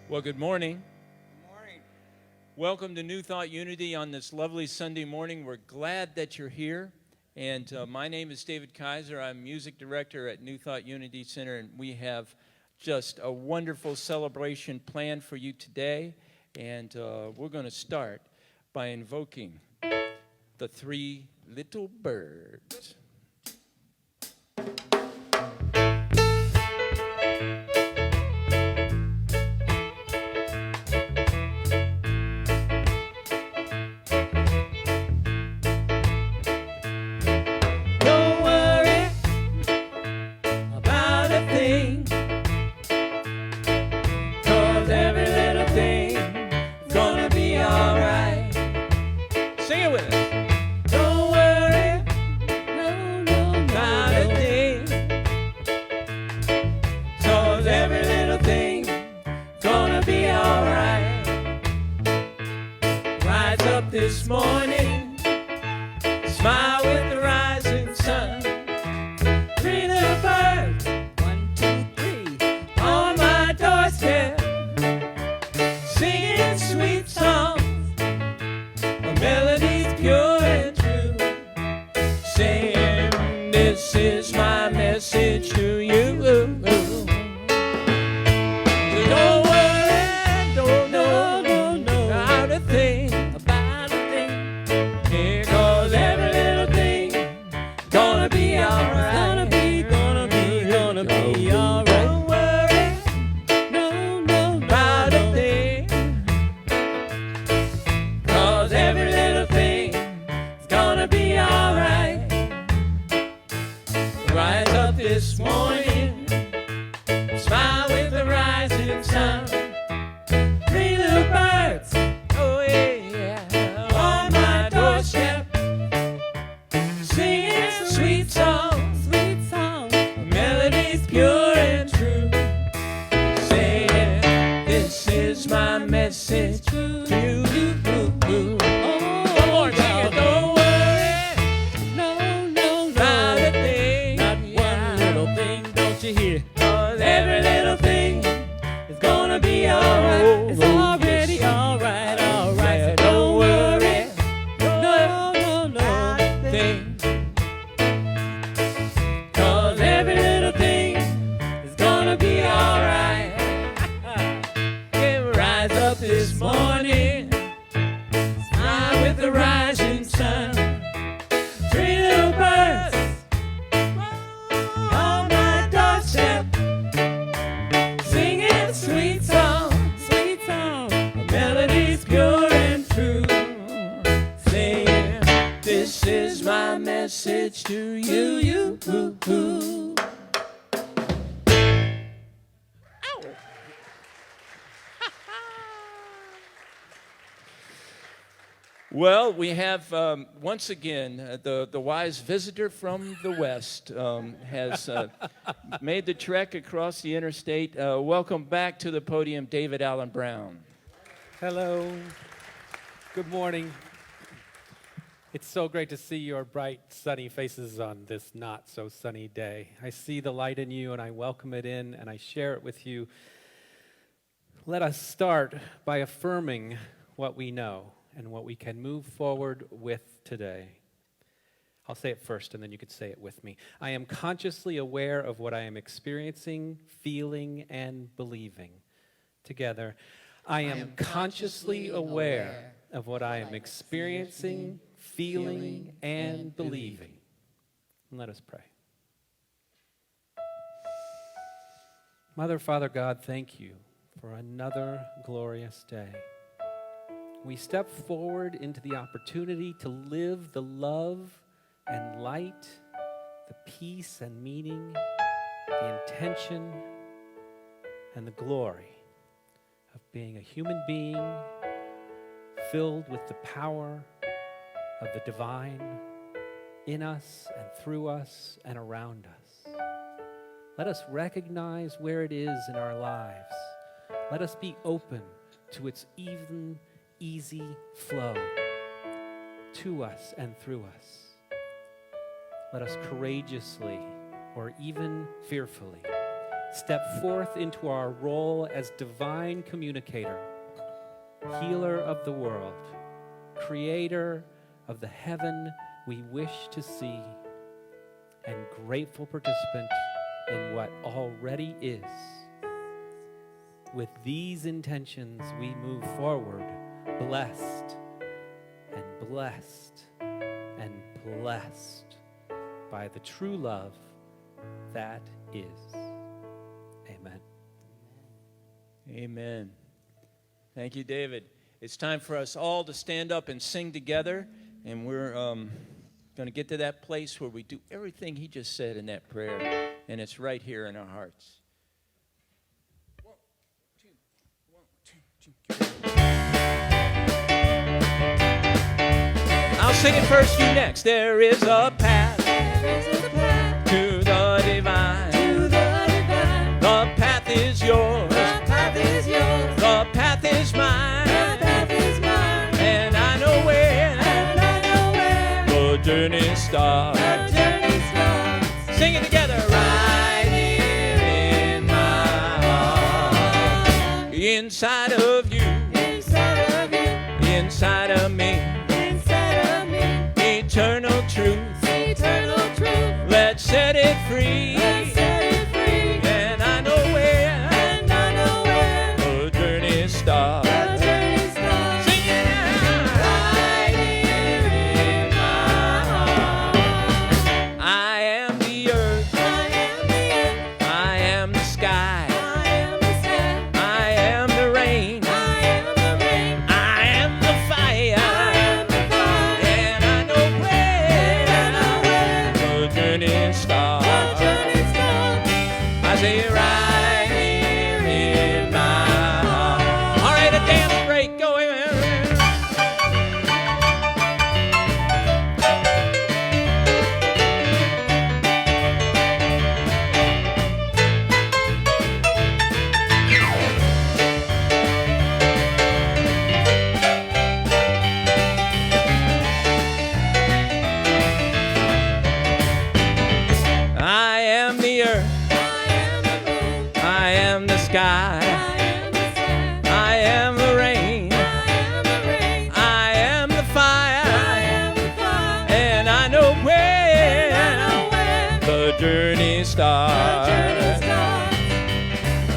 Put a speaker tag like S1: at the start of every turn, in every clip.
S1: Well, good morning.
S2: Good morning.
S1: Welcome to New Thought Unity on this lovely Sunday morning. We're glad that you're here. And my name is David Kisor. I'm music director at New Thought Unity Center, and we have just a wonderful celebration planned for you today. And we're going to start by invoking the three little birds. This morning, smile with the rising sun. Three little birds, 1, 2, 3, on my doorstep, singing sweet songs, a melody's pure and true, saying, this is my message to you. Don't worry, don't about a thing. This morning, smile with the rising sun. Three little birds, oh yeah, on my doorstep, singing sweet songs, melodies pure and true, saying, this is my message to you. This morning, smile with the rising sun. Three little birds on my doorstep, singing sweet songs, melodies pure and true, saying, this is my message to you. Well, we have, once again, the wise visitor from the West has made the trek across the interstate. Welcome back to the podium, David Allen Brown.
S3: Hello. Good morning. It's so great to see your bright, sunny faces on this not-so-sunny day. I see the light in you, and I welcome it in, and I share it with you. Let us start by affirming what we know and what we can move forward with today. I'll say it first, and then you could say it with me. I am consciously aware of what I am experiencing, feeling, and believing. Together, I am consciously aware of what I am experiencing, feeling, and believing. And let us pray. Mother, Father, God, thank you for another glorious day. We step forward into the opportunity to live the love and light, the peace and meaning, the intention and the glory of being a human being filled with the power of the divine in us and through us and around us. Let us recognize where it is in our lives. Let us be open to its even easy flow to us and through us. Let us courageously, or even fearfully, step forth into our role as divine communicator, healer of the world, creator of the heaven we wish to see, and grateful participant in what already is. With these intentions, we move forward, blessed and blessed and blessed by the true love that is. Amen.
S1: Amen. Thank you, David. It's time for us all to stand up and sing together, and we're going to get to that place where we do everything he just said in that prayer, and it's right here in our hearts. 1, 2, 1, 2, 2. I'll sing it first, you next. There is a path to the divine. The path is yours. The path is mine. And I know where the journey starts. Sing it together. Right here in my heart. Inside of you. Inside of me. Eternal truth. Let's set it free. And I know where the journey starts. Sing it out. Right here in my heart. I am the earth. I am the sky. I am the rain. I am the fire. And I know where the journey starts. I say right here in my heart. All right, a dance break. Go ahead. I am the earth. I am the sky. I am the rain. I am the fire. And I know where the journey starts.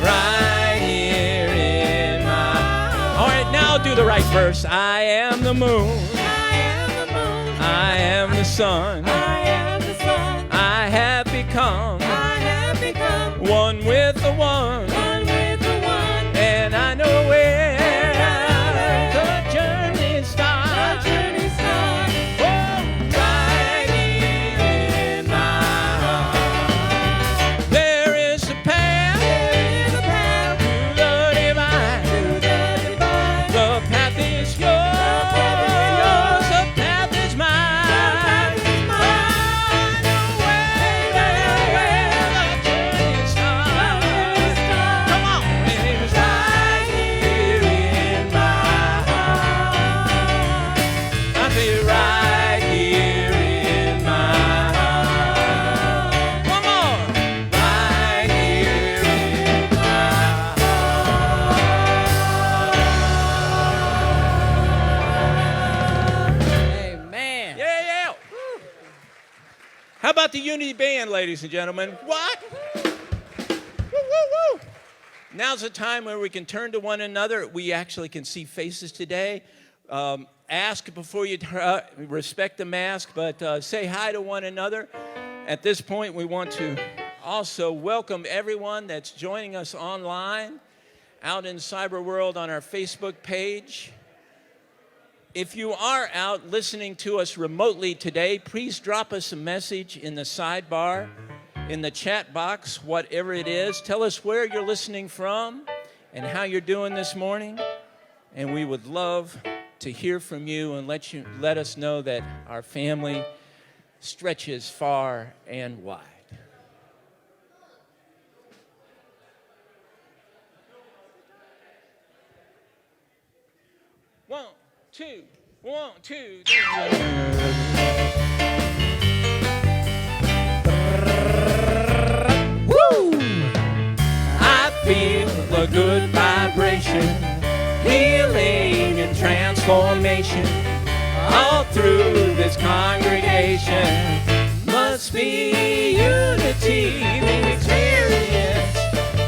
S1: Right here in my... All right, now do the right verse. I am the moon. I am the sun. I have become one with the one. And I know where the journey starts. Oh, right here in my heart. There is a path to the divine. The path is yours. The path is mine. I know where the journey starts. Come on, it's right here in my heart. I say right here in my heart. One more. Right here in my heart.
S2: Amen.
S1: Yeah. How about the Unity Band, ladies and gentlemen? What? Woo. Now's the time where we can turn to one another. We actually can see faces today. Ask before you respect the mask, but say hi to one another. At this point, we want to also welcome everyone that's joining us online, out in cyber world on our Facebook page. If you are out listening to us remotely today, please drop us a message in the sidebar, in the chat box, whatever it is. Tell us where you're listening from and how you're doing this morning. And we would love to hear from you and let us know that our family stretches far and wide. One, two, 3.
S2: Woo!
S1: a good vibration, healing and transformation all through this congregation. Must be unity, the experience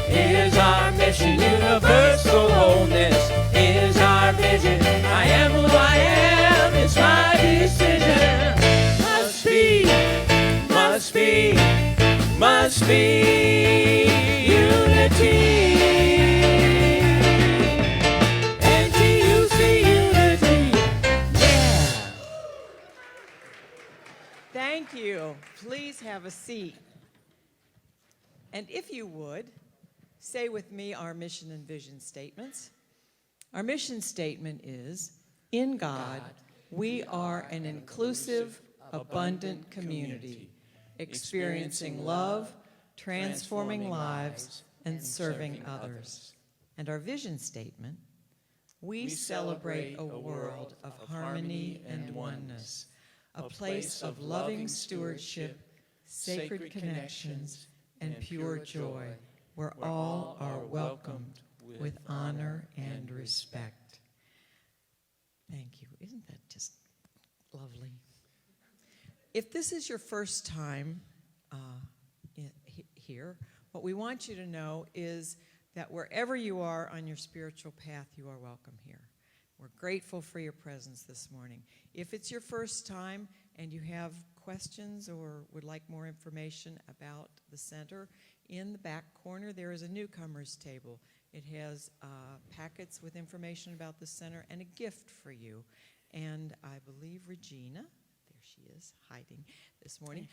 S1: is our mission. Universal wholeness is our vision. I am who I am, it's my decision. Must be, must be, must be unity. NTUC unity. Yeah.
S2: Thank you. Please have a seat. And if you would, say with me our mission and vision statements. Our mission statement is, in God, we are an inclusive, abundant community, experiencing love, transforming lives, and serving others. And our vision statement, we celebrate a world of harmony and oneness, a place of loving stewardship, sacred connections, and pure joy, where all are welcomed with honor and respect. Thank you. Isn't that just lovely? If this is your first time here, what we want you to know is that wherever you are on your spiritual path, you are welcome here. We're grateful for your presence this morning. If it's your first time and you have questions or would like more information about the center, in the back corner there is a newcomers table. It has packets with information about the center and a gift for you. And I believe Regina, there she is hiding this morning,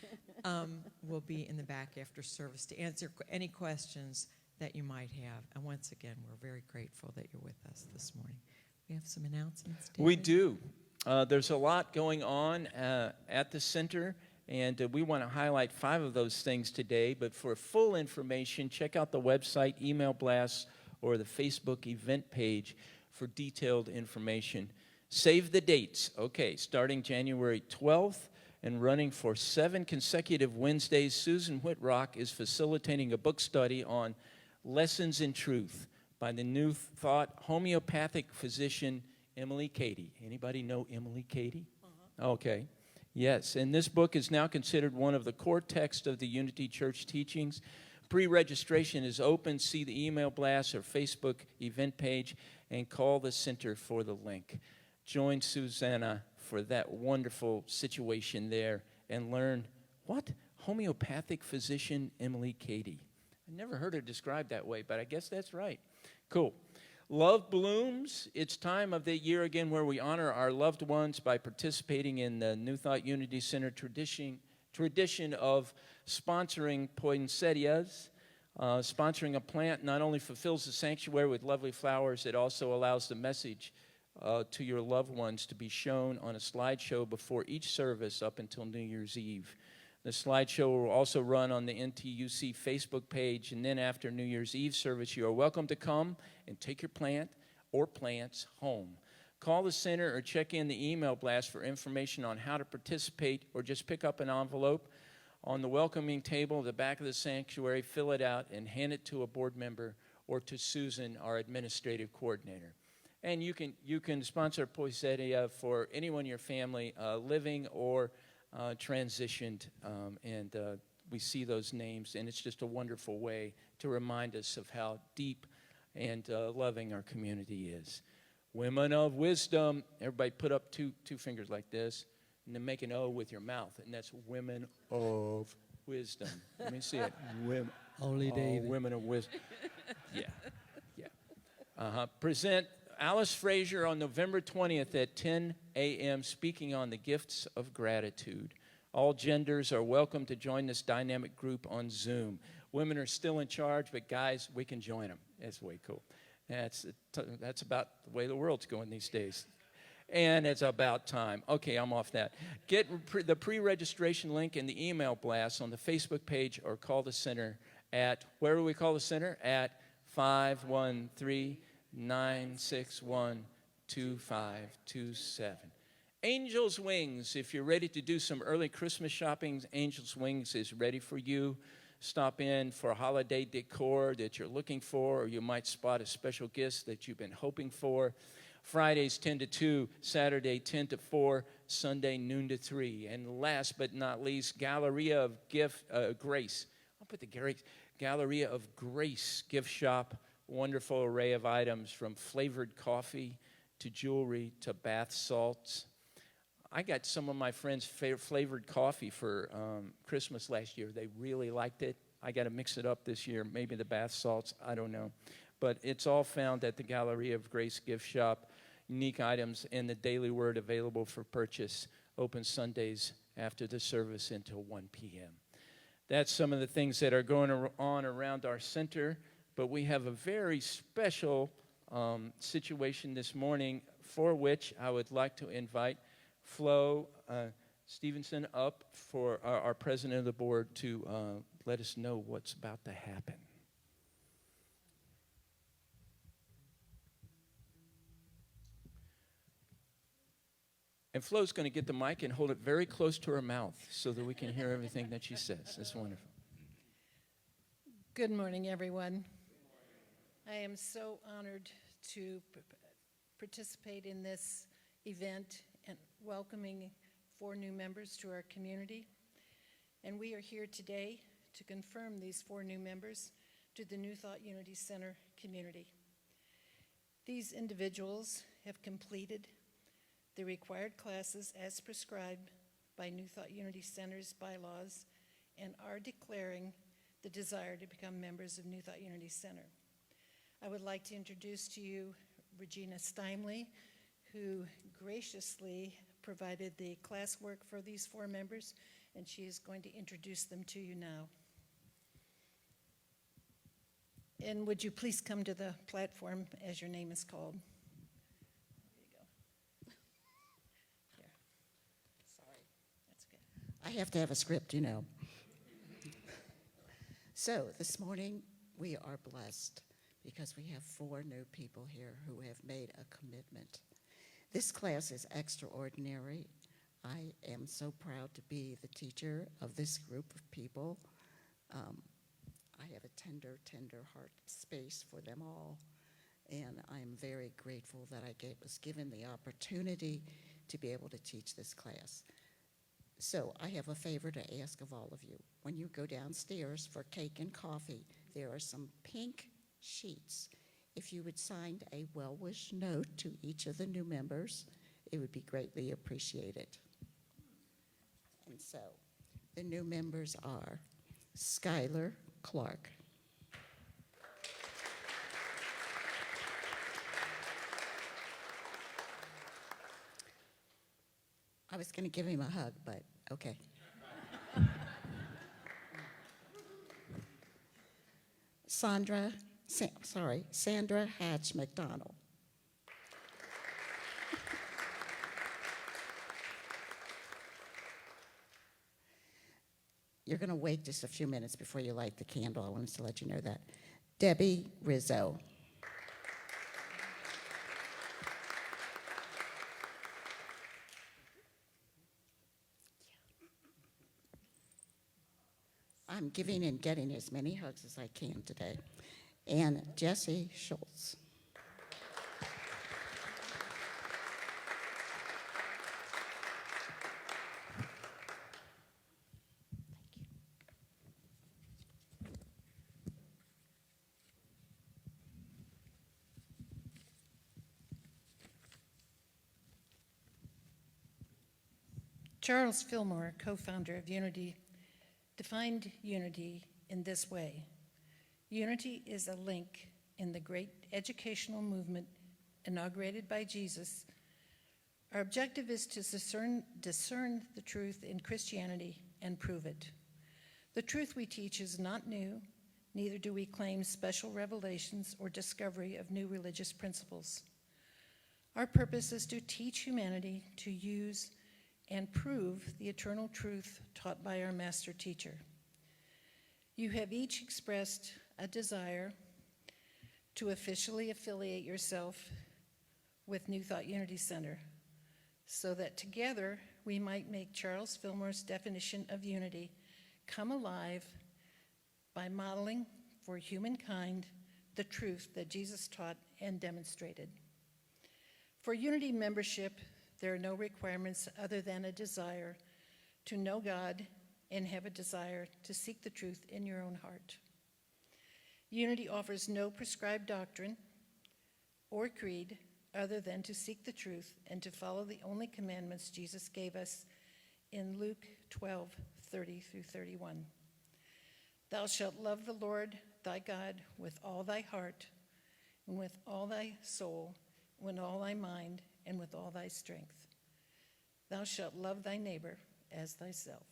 S2: will be in the back after service to answer any questions that you might have. And once again, we're very grateful that you're with us this morning. We have some announcements, David?
S1: We do. There's a lot going on at the center, and we want to highlight 5 of those things today. But for full information, check out the website, email blasts, or the Facebook event page for detailed information. Save the dates. Okay, starting January 12th and running for 7 consecutive Wednesdays, Susan Whitrock is facilitating a book study on Lessons in Truth by the New Thought homeopathic physician Emily Cady. Anybody know Emily Cady? Okay. Yes, and this book is now considered one of the core texts of the Unity Church teachings. Pre-registration is open. See the email blast or Facebook event page and call the center for the link. Join Susanna for that wonderful situation there and learn, what? Homeopathic physician Emily Cady. I never heard her described that way, but I guess that's right. Cool. Love blooms. It's time of the year again where we honor our loved ones by participating in the New Thought Unity Center tradition of sponsoring poinsettias. Sponsoring a plant not only fulfills the sanctuary with lovely flowers, it also allows the message to your loved ones to be shown on a slideshow before each service up until New Year's Eve. The slideshow will also run on the NTUC Facebook page, and then after New Year's Eve service, you are welcome to come and take your plant or plants home. Call the center or check in the email blast for information on how to participate, or just pick up an envelope on the welcoming table at the back of the sanctuary, fill it out, and hand it to a board member or to Susan, our administrative coordinator. And you can sponsor a poinsettia for anyone in your family living or transitioned, and we see those names, and it's just a wonderful way to remind us of how deep and loving our community is. Women of wisdom. Everybody put up two fingers like this, and then make an O with your mouth, and that's women of wisdom. Let me see it. Women.
S3: Only David.
S1: Women of wisdom. Yeah. Present Alice Frazier on November 20th at 10 a.m. speaking on the gifts of gratitude. All genders are welcome to join this dynamic group on Zoom. Women are still in charge, but guys, we can join them. That's way cool. That's about the way the world's going these days. And it's about time. Okay, I'm off that. Get the pre-registration link in the email blast on the Facebook page, or call the center at, where do we call the center? At 513-961-2527. Angel's Wings. If you're ready to do some early Christmas shopping, Angel's Wings is ready for you. stop in for holiday decor that you're looking for, or you might spot a special gift that you've been hoping for. Fridays 10 to 2, Saturday 10 to 4, Sunday noon to 3. And last but not least, Galleria of Grace. I'll put the Galleria of Grace gift shop. Wonderful array of items from flavored coffee to jewelry to bath salts. I got some of my friends flavored coffee for Christmas last year. They really liked it. I got to mix it up this year. Maybe the bath salts, I don't know. But it's all found at the Galleria of Grace gift shop. Unique items and the Daily Word available for purchase. Open Sundays after the service until 1 p.m. That's some of the things that are going on around our center. But we have a very special situation this morning for which I would like to invite Flo Stevenson up for our president of the board to let us know what's about to happen. And Flo's going to get the mic and hold it very close to her mouth so that we can hear everything that she says. That's wonderful.
S4: Good morning, everyone. I am so honored to participate in this event and welcoming 4 new members to our community. And we are here today to confirm these 4 new members to the New Thought Unity Center community. These individuals have completed the required classes as prescribed by New Thought Unity Center's bylaws and are declaring the desire to become members of New Thought Unity Center. I would like to introduce to you Regina Steinley, who graciously provided the classwork for these 4 members, and she is going to introduce them to you now. And would you please come to the platform as your name is called?
S5: I have to have a script, you know. So this morning we are blessed because we have 4 new people here who have made a commitment. This class is extraordinary. I am so proud to be the teacher of this group of people. I have a tender heart space for them all, and I am very grateful that I was given the opportunity to be able to teach this class. So I have a favor to ask of all of you. When you go downstairs for cake and coffee, there are some pink sheets. If you would sign a well-wish note to each of the new members, it would be greatly appreciated. And so the new members are Skylar Clark, I was going to give him a hug, but okay. Sandra Hatch McDonald. You're going to wait just a few minutes before you light the candle. I wanted to let you know that. Debbie Rizzo. I'm giving and getting as many hugs as I can today. And Jesse Schultz.
S4: Charles Fillmore, co-founder of Unity, defined unity in this way. Unity is a link in the great educational movement inaugurated by Jesus. Our objective is to discern the truth in Christianity and prove it. The truth we teach is not new, neither do we claim special revelations or discovery of new religious principles. Our purpose is to teach humanity to use and prove the eternal truth taught by our master teacher. You have each expressed a desire to officially affiliate yourself with New Thought Unity Center so that together we might make Charles Fillmore's definition of unity come alive by modeling for humankind the truth that Jesus taught and demonstrated. For Unity membership, there are no requirements other than a desire to know God and have a desire to seek the truth in your own heart. Unity offers no prescribed doctrine or creed other than to seek the truth and to follow the only commandments Jesus gave us in Luke 12:30 through 31. Thou shalt love the Lord thy God with all thy heart, and with all thy soul, with all thy mind, and with all thy strength. Thou shalt love thy neighbor as thyself.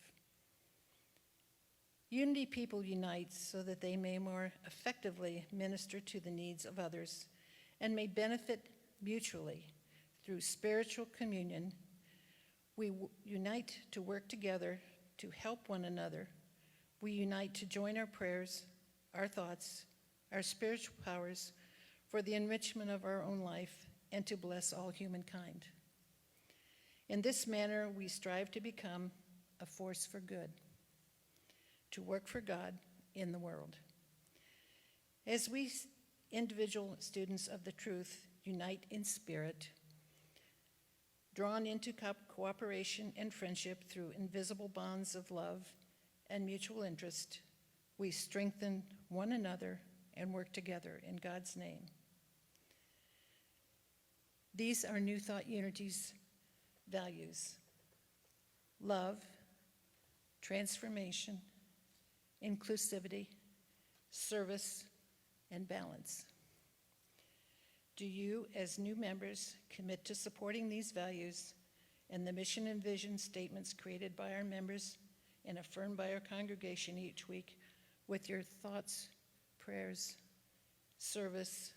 S4: Unity people unite so that they may more effectively minister to the needs of others and may benefit mutually through spiritual communion. We unite to work together to help one another. We unite to join our prayers, our thoughts, our spiritual powers for the enrichment of our own life and to bless all humankind. In this manner, we strive to become a force for good, to work for God in the world. As we individual students of the truth unite in spirit, drawn into cooperation and friendship through invisible bonds of love and mutual interest, we strengthen one another and work together in God's name. These are New Thought Unity's values: love, transformation, inclusivity, service, and balance. Do you, as new members, commit to supporting these values and the mission and vision statements created by our members and affirmed by our congregation each week with your thoughts, prayers, service,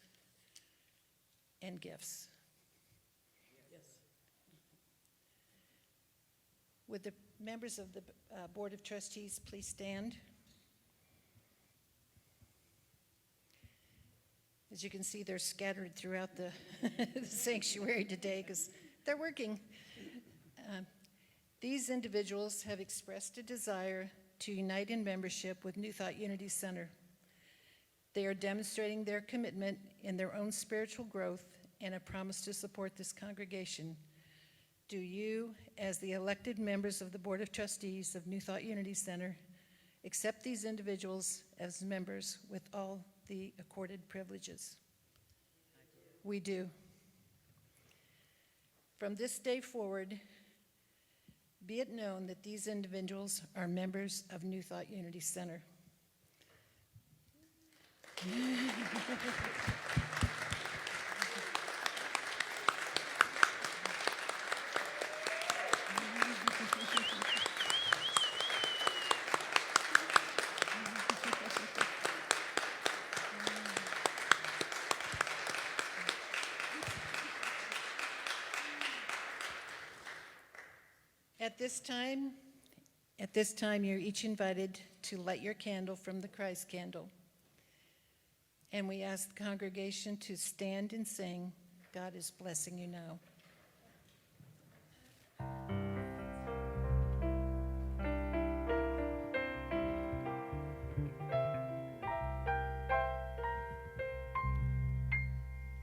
S4: and gifts? Yes. Would the members of the Board of Trustees please stand? As you can see, they're scattered throughout the, the sanctuary today because they're working. These individuals have expressed a desire to unite in membership with New Thought Unity Center. They are demonstrating their commitment in their own spiritual growth and a promise to support this congregation. Do you, as the elected members of the Board of Trustees of New Thought Unity Center, accept these individuals as members with all the accorded privileges? We do. From this day forward, be it known that these individuals are members of New Thought Unity Center. At this time, you're each invited to light your candle from the Christ candle. And we ask the congregation to stand and sing, God is blessing you now.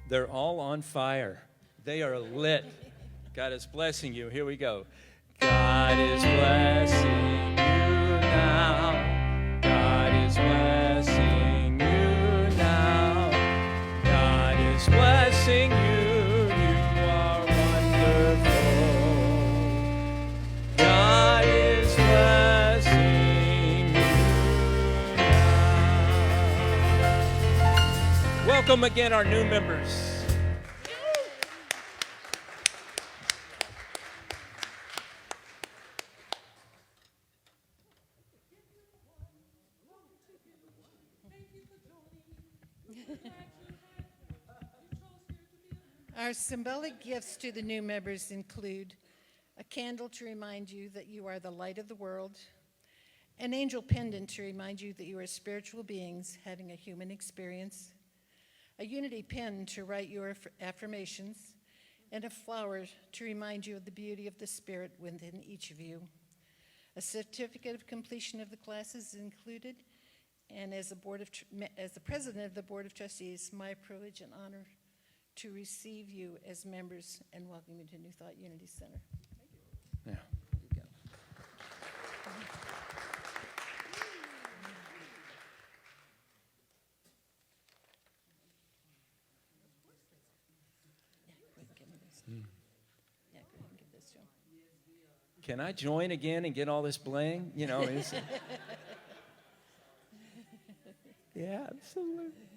S1: They're all on fire. They are lit. God is blessing you. Here we go. God is blessing you now. God is blessing you now. God is blessing you. You are wonderful. God is blessing you now. Welcome again, our new members.
S4: Our symbolic gifts to the new members include a candle to remind you that you are the light of the world, an angel pendant to remind you that you are spiritual beings having a human experience, a unity pen to write your affirmations, and a flower to remind you of the beauty of the Spirit within each of you. A certificate of completion of the classes is included, And as the president of the Board of Trustees, my privilege and honor to receive you as members and welcome you to New Thought Unity Center.
S1: Yeah.
S4: Yeah, go ahead and give me this. Yeah, go ahead and give this to him.
S1: Can I join again and get all this bling? You know, yeah, absolutely.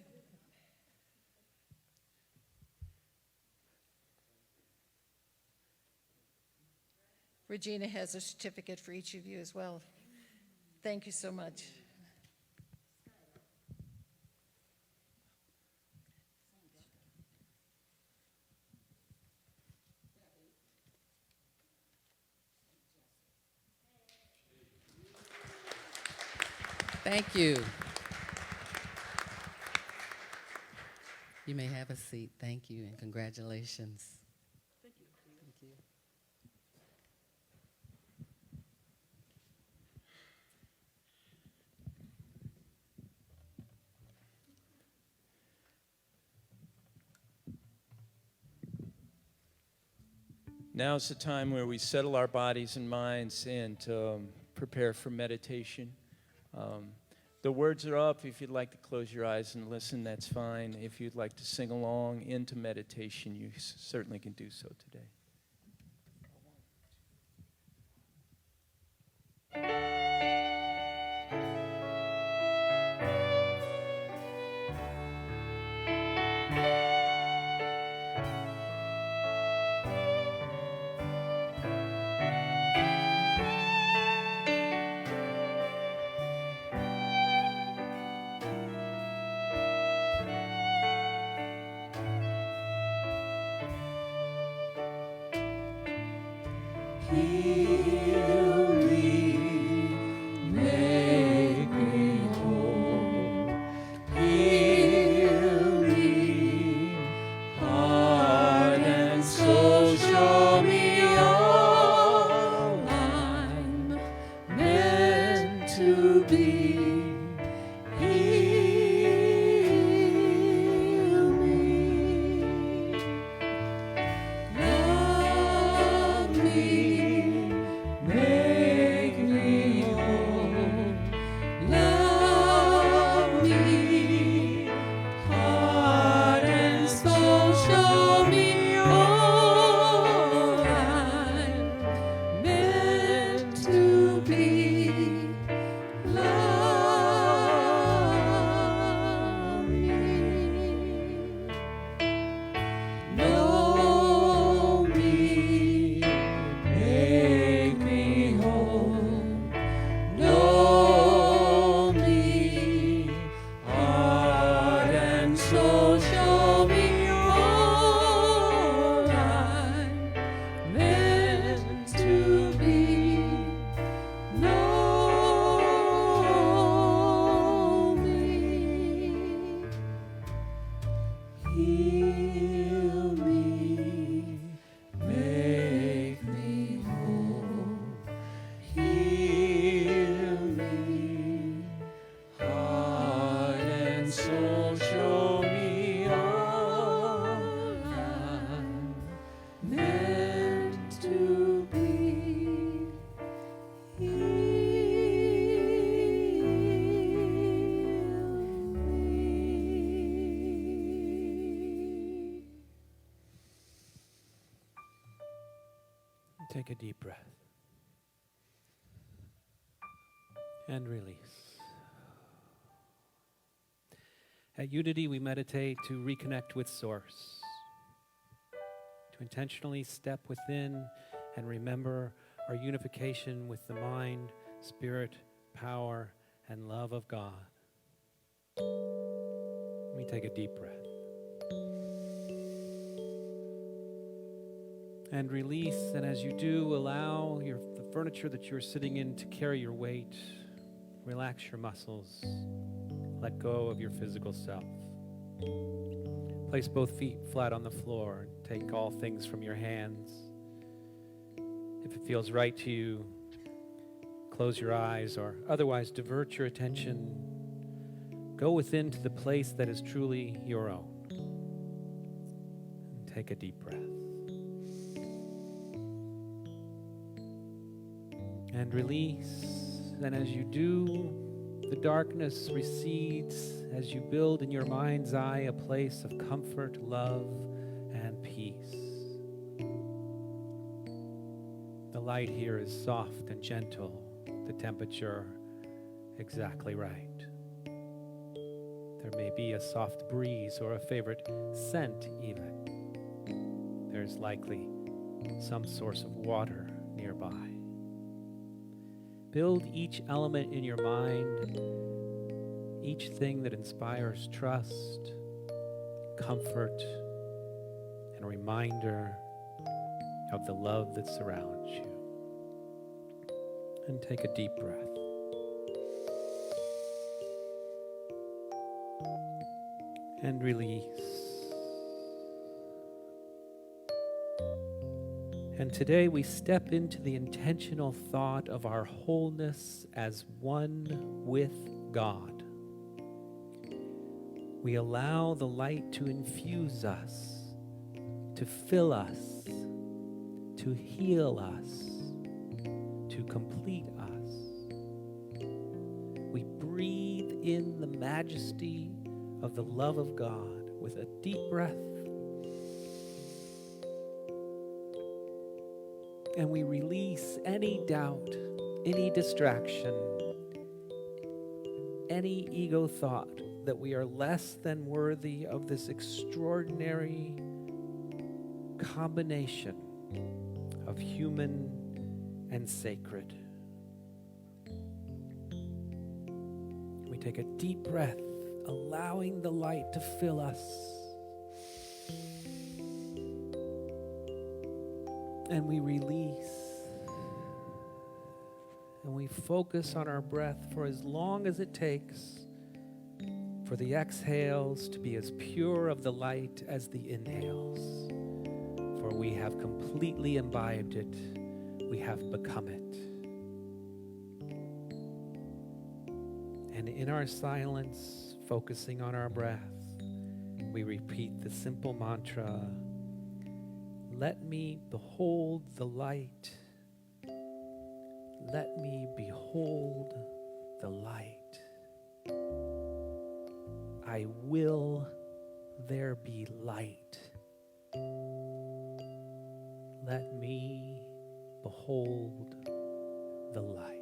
S4: Regina has a certificate for each of you as well. Thank you so much.
S6: Thank you. You may have a seat. Thank you and congratulations. Thank you. Thank you.
S1: Now's the time where we settle our bodies and minds and prepare for meditation. The words are up. If you'd like to close your eyes and listen, that's fine. If you'd like to sing along into meditation, you certainly can do so today.
S2: Heal me, make me whole. Heal me, heart and soul. Show me all I'm meant to be. Heal me, love me, make me whole. Love me, heart and soul. Show me all I'm meant to be. Love me, know me, make me whole. Know me, heart and soul. Show me all I'm meant to be. Know me, heal me, make me whole. Heal me, heart and soul. Show me all I'm meant to be.
S3: Take a deep breath and release. At Unity, we meditate to reconnect with Source, to intentionally step within and remember our unification with the mind, spirit, power, and love of God. Let me take a deep breath. And release, and as you do, allow the furniture that you're sitting in to carry your weight. Relax your muscles. Let go of your physical self. Place both feet flat on the floor. Take all things from your hands. If it feels right to you, close your eyes or otherwise divert your attention Go within to the place that is truly your own. And take a deep breath. And release. And as you do, the darkness recedes as you build in your mind's eye a place of comfort, love, and peace. The light here is soft and gentle, the temperature exactly right. There may be a soft breeze or a favorite scent even. There's likely some source of water nearby. Build each element in your mind, each thing that inspires trust, comfort, and a reminder of the love that surrounds you. And take a deep breath. And release. And today we step into the intentional thought of our wholeness as one with God. We allow the light to infuse us, to fill us, to heal us, to complete us. We breathe in the majesty of the love of God with a deep breath. And we release any doubt, any distraction, any ego thought that we are less than worthy of this extraordinary combination of human and sacred. We take a deep breath, allowing the light to fill us. And we release. And we focus on our breath for as long as it takes for the exhales to be as pure of the light as the inhales. For we have completely imbibed it. We have become it. And in our silence, focusing on our breath, we repeat the simple mantra, let me behold the light. Let me behold the light. I will there be light. Let me behold the light.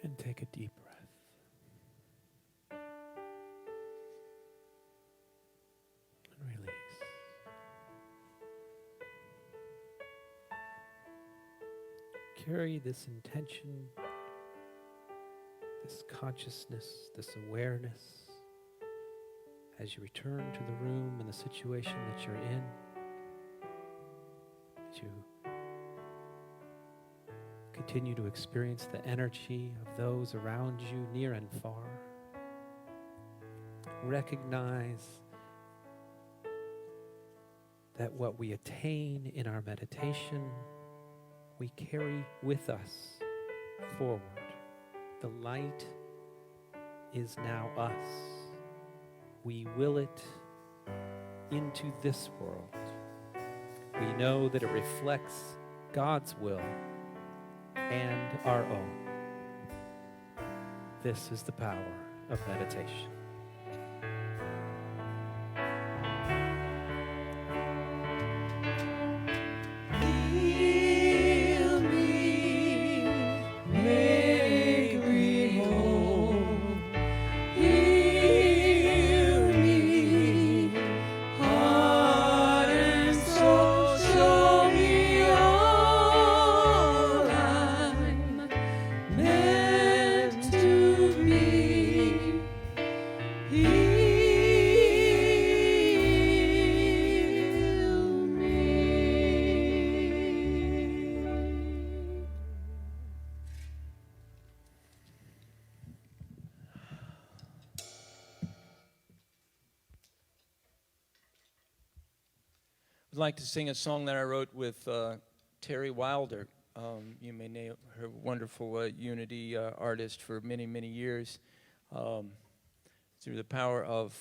S3: And take a deep breath. And release. Carry this intention, this consciousness, this awareness as you return to the room and the situation that you're in. As you continue to experience the energy of those around you, near and far. Recognize that what we attain in our meditation, we carry with us forward. The light is now us. We will it into this world. We know that it reflects God's will and our own. This is the power of meditation.
S2: Heal me, make me whole. Heal me, heart and soul. Show me all I'm meant to be. Heal me.
S1: I'd like to sing a song that I wrote with Terry Wilder. You may know her, wonderful Unity artist for many, many years. Through the power of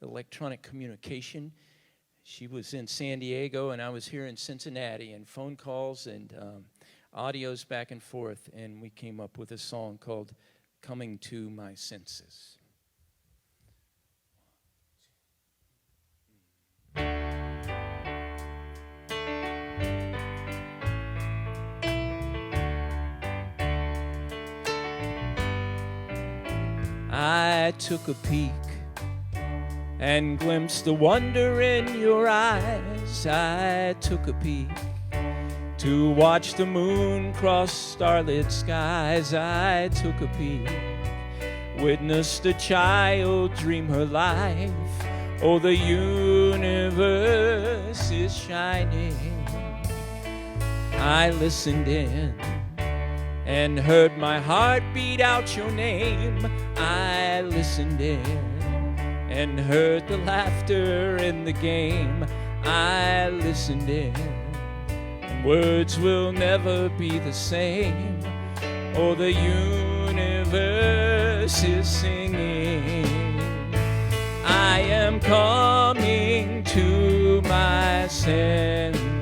S1: electronic communication, she was in San Diego and I was here in Cincinnati, and phone calls and audios back and forth, and we came up with a song called Coming to My Senses. I took a peek and glimpsed the wonder in your eyes. I took a peek to watch the moon cross starlit skies. I took a peek, witnessed a child dream her life. Oh, the universe is shining. I listened in and heard my heart beat out your name. I listened in and heard the laughter in the game. I listened in, and words will never be the same. Oh, the universe is singing. I am coming to my senses,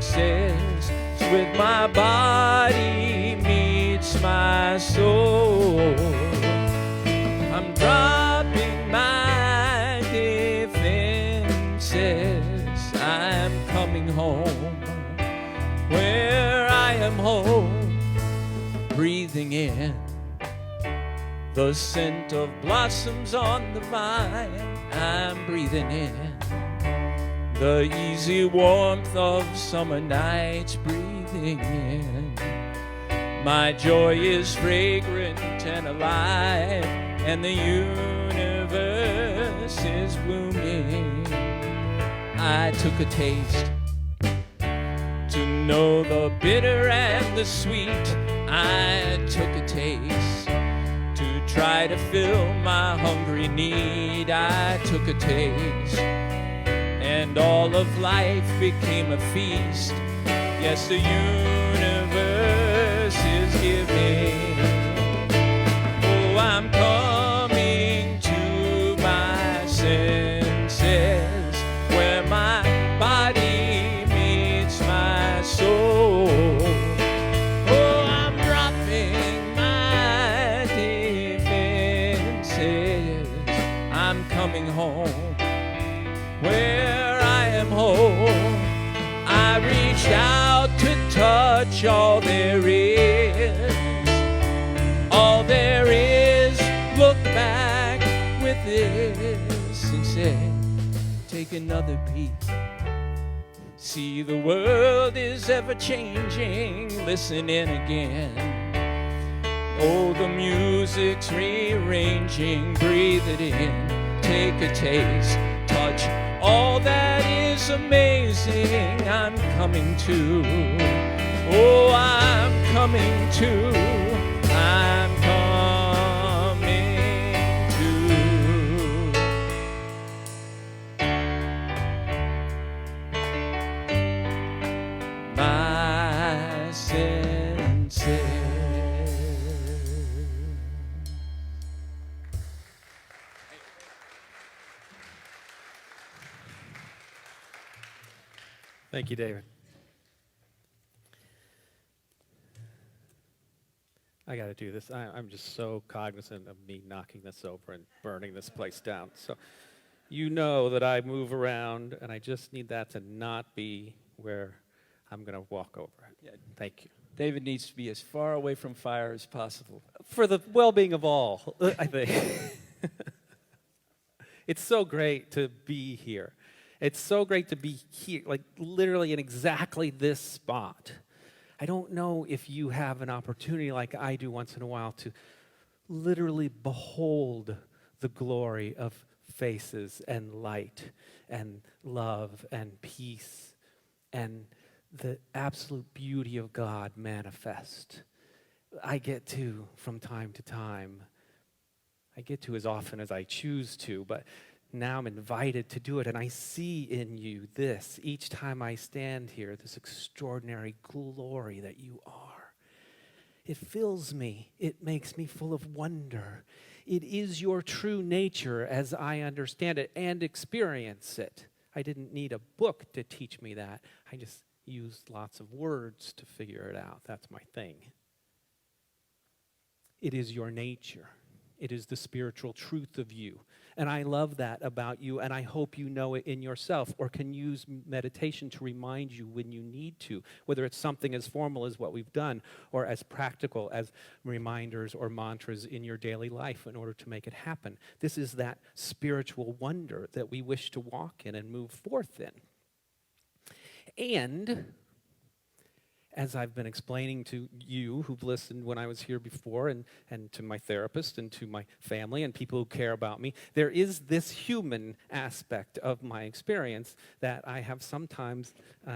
S1: with my body meets my soul. I'm dropping my defenses. I'm coming home, where I am home. Breathing in the scent of blossoms on the vine. I'm breathing in the easy warmth of summer nights. Breathing in, my joy is fragrant and alive, and the universe is blooming. I took a taste to know the bitter and the sweet. I took a taste to try to fill my hungry need. I took a taste, and all of life became a feast. Yes, the universe is giving. Oh, I'm coming to my senses, where my body meets my soul. Oh, I'm dropping my defenses. I'm coming home, where I am home. I reached out to touch all there is, all there another piece. See, the world is ever changing, listen in again. Oh, the music's rearranging, breathe it in, take a taste, touch all that is amazing. I'm coming to, oh, I'm coming to, I'm coming to my senses.
S3: Thank you, David. I got to do this. I'm just so cognizant of me knocking this over and burning this place down. So you know that I move around, and I just need that to not be where I'm going to walk over it.
S1: Yeah.
S3: Thank you.
S1: David needs to be as far away from fire as possible.
S3: For the well-being of all, I think. It's so great to be here. It's so great to be here, like literally in exactly this spot. I don't know if you have an opportunity like I do once in a while to literally behold the glory of faces and light and love and peace and the absolute beauty of God manifest. I get to, from time to time, I get to as often as I choose to, but now I'm invited to do it, and I see in you this, each time I stand here, this extraordinary glory that you are. It fills me. It makes me full of wonder. It is your true nature as I understand it and experience it. I didn't need a book to teach me that. I just used lots of words to figure it out. That's my thing. It is your nature. It is the spiritual truth of you. And I love that about you, and I hope you know it in yourself or can use meditation to remind you when you need to, whether it's something as formal as what we've done or as practical as reminders or mantras in your daily life in order to make it happen. This is that spiritual wonder that we wish to walk in and move forth in. And as I've been explaining to you who've listened when I was here before and to my therapist and to my family and people who care about me, there is this human aspect of my experience that I have sometimes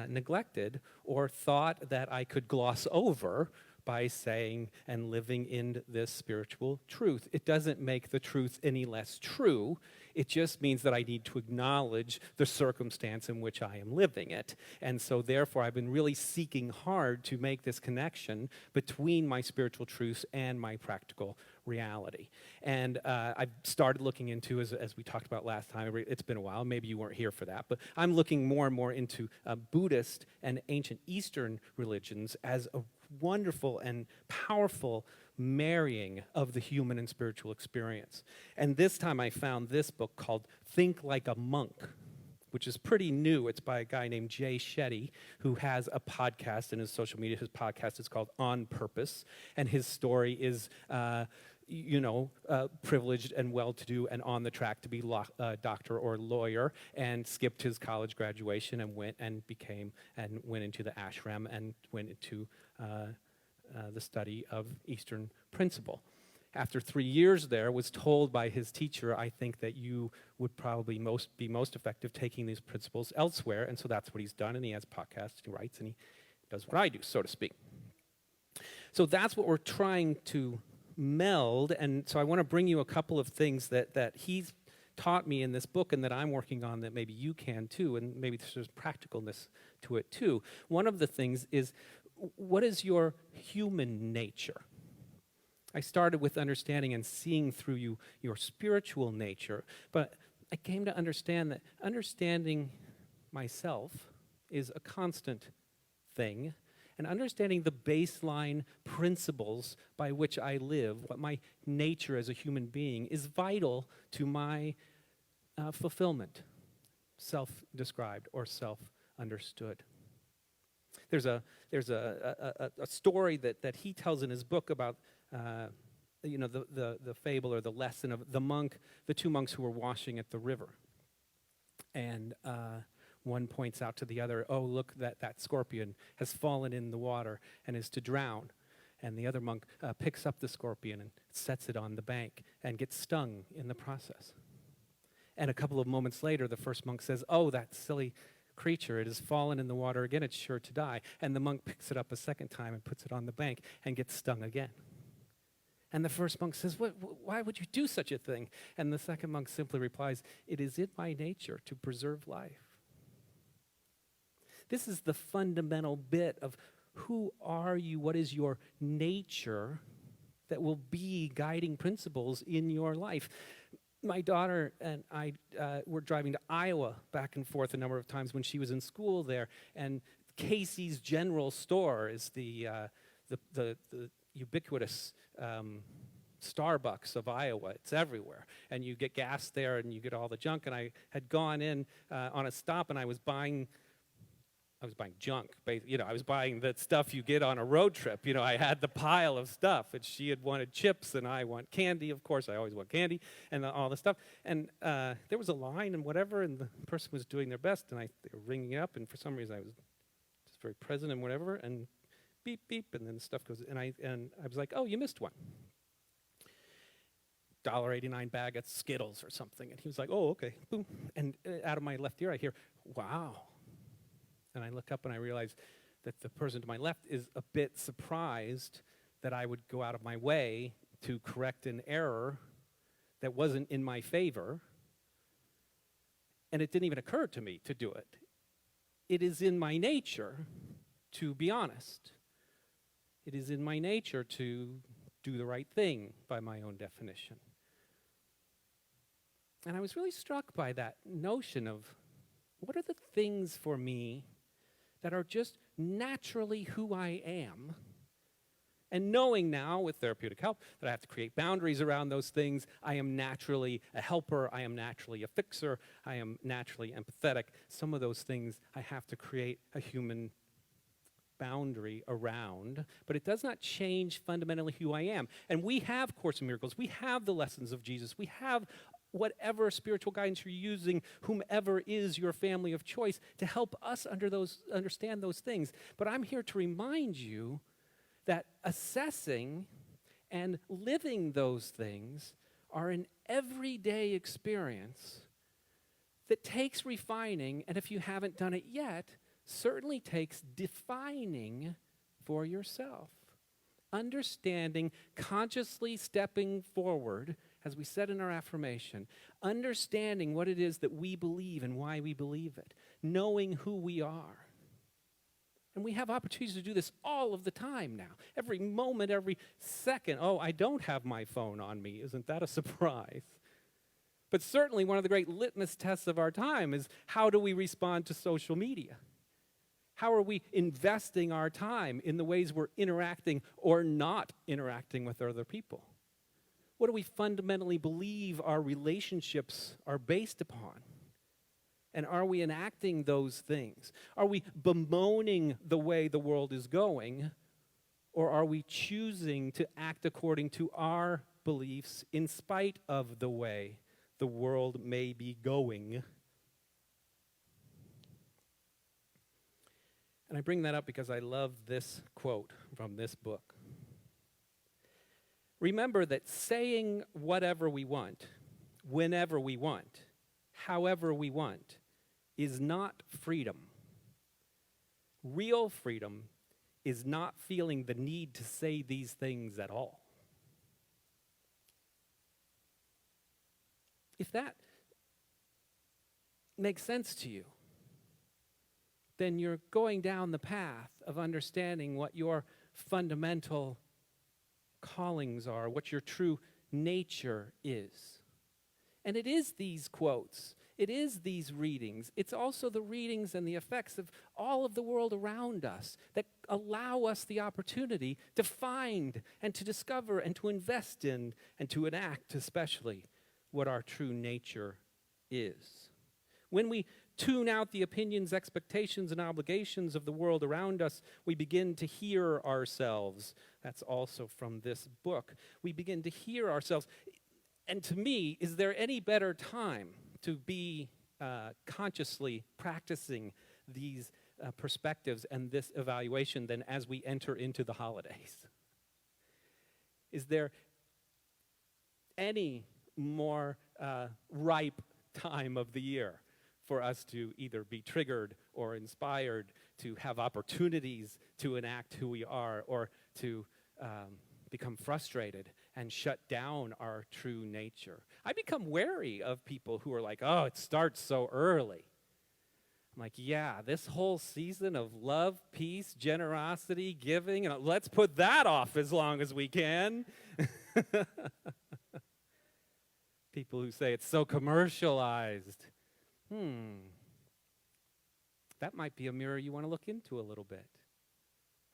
S3: neglected or thought that I could gloss over by saying and living in this spiritual truth. It doesn't make the truth any less true. It just means that I need to acknowledge the circumstance in which I am living it. And so therefore, I've been really seeking hard to make this connection between my spiritual truths and my practical reality. And I've started looking into, as we talked about last time, it's been a while, maybe you weren't here for that, but I'm looking more and more into Buddhist and ancient Eastern religions as a wonderful and powerful marrying of the human and spiritual experience. And this time I found this book called Think Like a Monk, which is pretty new. It's by a guy named Jay Shetty, who has a podcast in his social media. His podcast is called On Purpose, and his story is privileged and well-to-do and on the track to be a doctor or lawyer, and skipped his college graduation and went into the ashram and went into the study of Eastern principle. After 3 years there, was told by his teacher, I think that you would probably be most effective taking these principles elsewhere, and so that's what he's done, and he has podcasts, he writes, and he does what I do, so to speak. So that's what we're trying to meld, and so I want to bring you a couple of things that he's taught me in this book and that I'm working on that maybe you can too, and maybe there's practicalness to it too. One of the things is, what is your human nature? I started with understanding and seeing through you your spiritual nature, but I came to understand that understanding myself is a constant thing, and understanding the baseline principles by which I live, what my nature as a human being, is vital to my fulfillment, self-described or self-understood. There's a story that he tells in his book about the fable or the lesson of the two monks who were washing at the river. And one points out to the other, oh, look, that scorpion has fallen in the water and is to drown. And the other monk picks up the scorpion and sets it on the bank and gets stung in the process. And a couple of moments later, the first monk says, oh, that silly creature, it has fallen in the water again, it's sure to die. And the monk picks it up a second time and puts it on the bank and gets stung again. And the first monk says, why would you do such a thing? And the second monk simply replies, it is in my nature to preserve life. This is the fundamental bit of who are you, what is your nature that will be guiding principles in your life. My daughter and I were driving to Iowa back and forth a number of times when she was in school there, and Casey's General Store is the ubiquitous Starbucks of Iowa. It's everywhere. And you get gas there and you get all the junk. And I had gone in on a stop and I was buying junk. I was buying the stuff you get on a road trip. I had the pile of stuff. And she had wanted chips and I want candy. Of course, I always want candy and all the stuff. And there was a line and whatever, and the person was doing their best. And they were ringing it up. And for some reason, I was just very present and whatever. And beep, beep, and then stuff goes, and I was like, oh, you missed one. $1.89 bag of Skittles or something. And he was like, oh, okay, boom. And out of my left ear, I hear, wow. And I look up and I realize that the person to my left is a bit surprised that I would go out of my way to correct an error that wasn't in my favor. And it didn't even occur to me to do it. It is in my nature to be honest. It is in my nature to do the right thing by my own definition. And I was really struck by that notion of what are the things for me that are just naturally who I am, and knowing now with therapeutic help that I have to create boundaries around those things. I am naturally a helper, I am naturally a fixer, I am naturally empathetic. Some of those things I have to create a human boundary around, but it does not change fundamentally who I am. And we have Course in Miracles, we have the lessons of Jesus, we have whatever spiritual guidance you're using, whomever is your family of choice, to help us understand those things. But I'm here to remind you that assessing and living those things are an everyday experience that takes refining, and if you haven't done it yet, certainly takes defining for yourself. Understanding, consciously stepping forward, as we said in our affirmation, understanding what it is that we believe and why we believe it, knowing who we are. And we have opportunities to do this all of the time now. Every moment, every second. Oh, I don't have my phone on me. Isn't that a surprise? But certainly one of the great litmus tests of our time is how do we respond to social media? How are we investing our time in the ways we're interacting or not interacting with other people? What do we fundamentally believe our relationships are based upon? And are we enacting those things? Are we bemoaning the way the world is going? Or are we choosing to act according to our beliefs in spite of the way the world may be going? And I bring that up because I love this quote from this book. Remember that saying whatever we want, whenever we want, however we want, is not freedom. Real freedom is not feeling the need to say these things at all. If that makes sense to you, then you're going down the path of understanding what your fundamental callings are, what your true nature is. And it is these quotes, it is these readings, it's also the readings and the effects of all of the world around us that allow us the opportunity to find and to discover and to invest in and to enact especially what our true nature is. When we tune out the opinions, expectations, and obligations of the world around us, we begin to hear ourselves. That's also from this book. We begin to hear ourselves. And to me, is there any better time to be consciously practicing these perspectives and this evaluation than as we enter into the holidays. Is there any more ripe time of the year for us to either be triggered or inspired, to have opportunities to enact who we are, or to become frustrated and shut down our true nature? I become wary of people who are like, oh, it starts so early. I'm like, yeah, this whole season of love, peace, generosity, giving, and let's put that off as long as we can. People who say it's so commercialized. That might be a mirror you want to look into a little bit.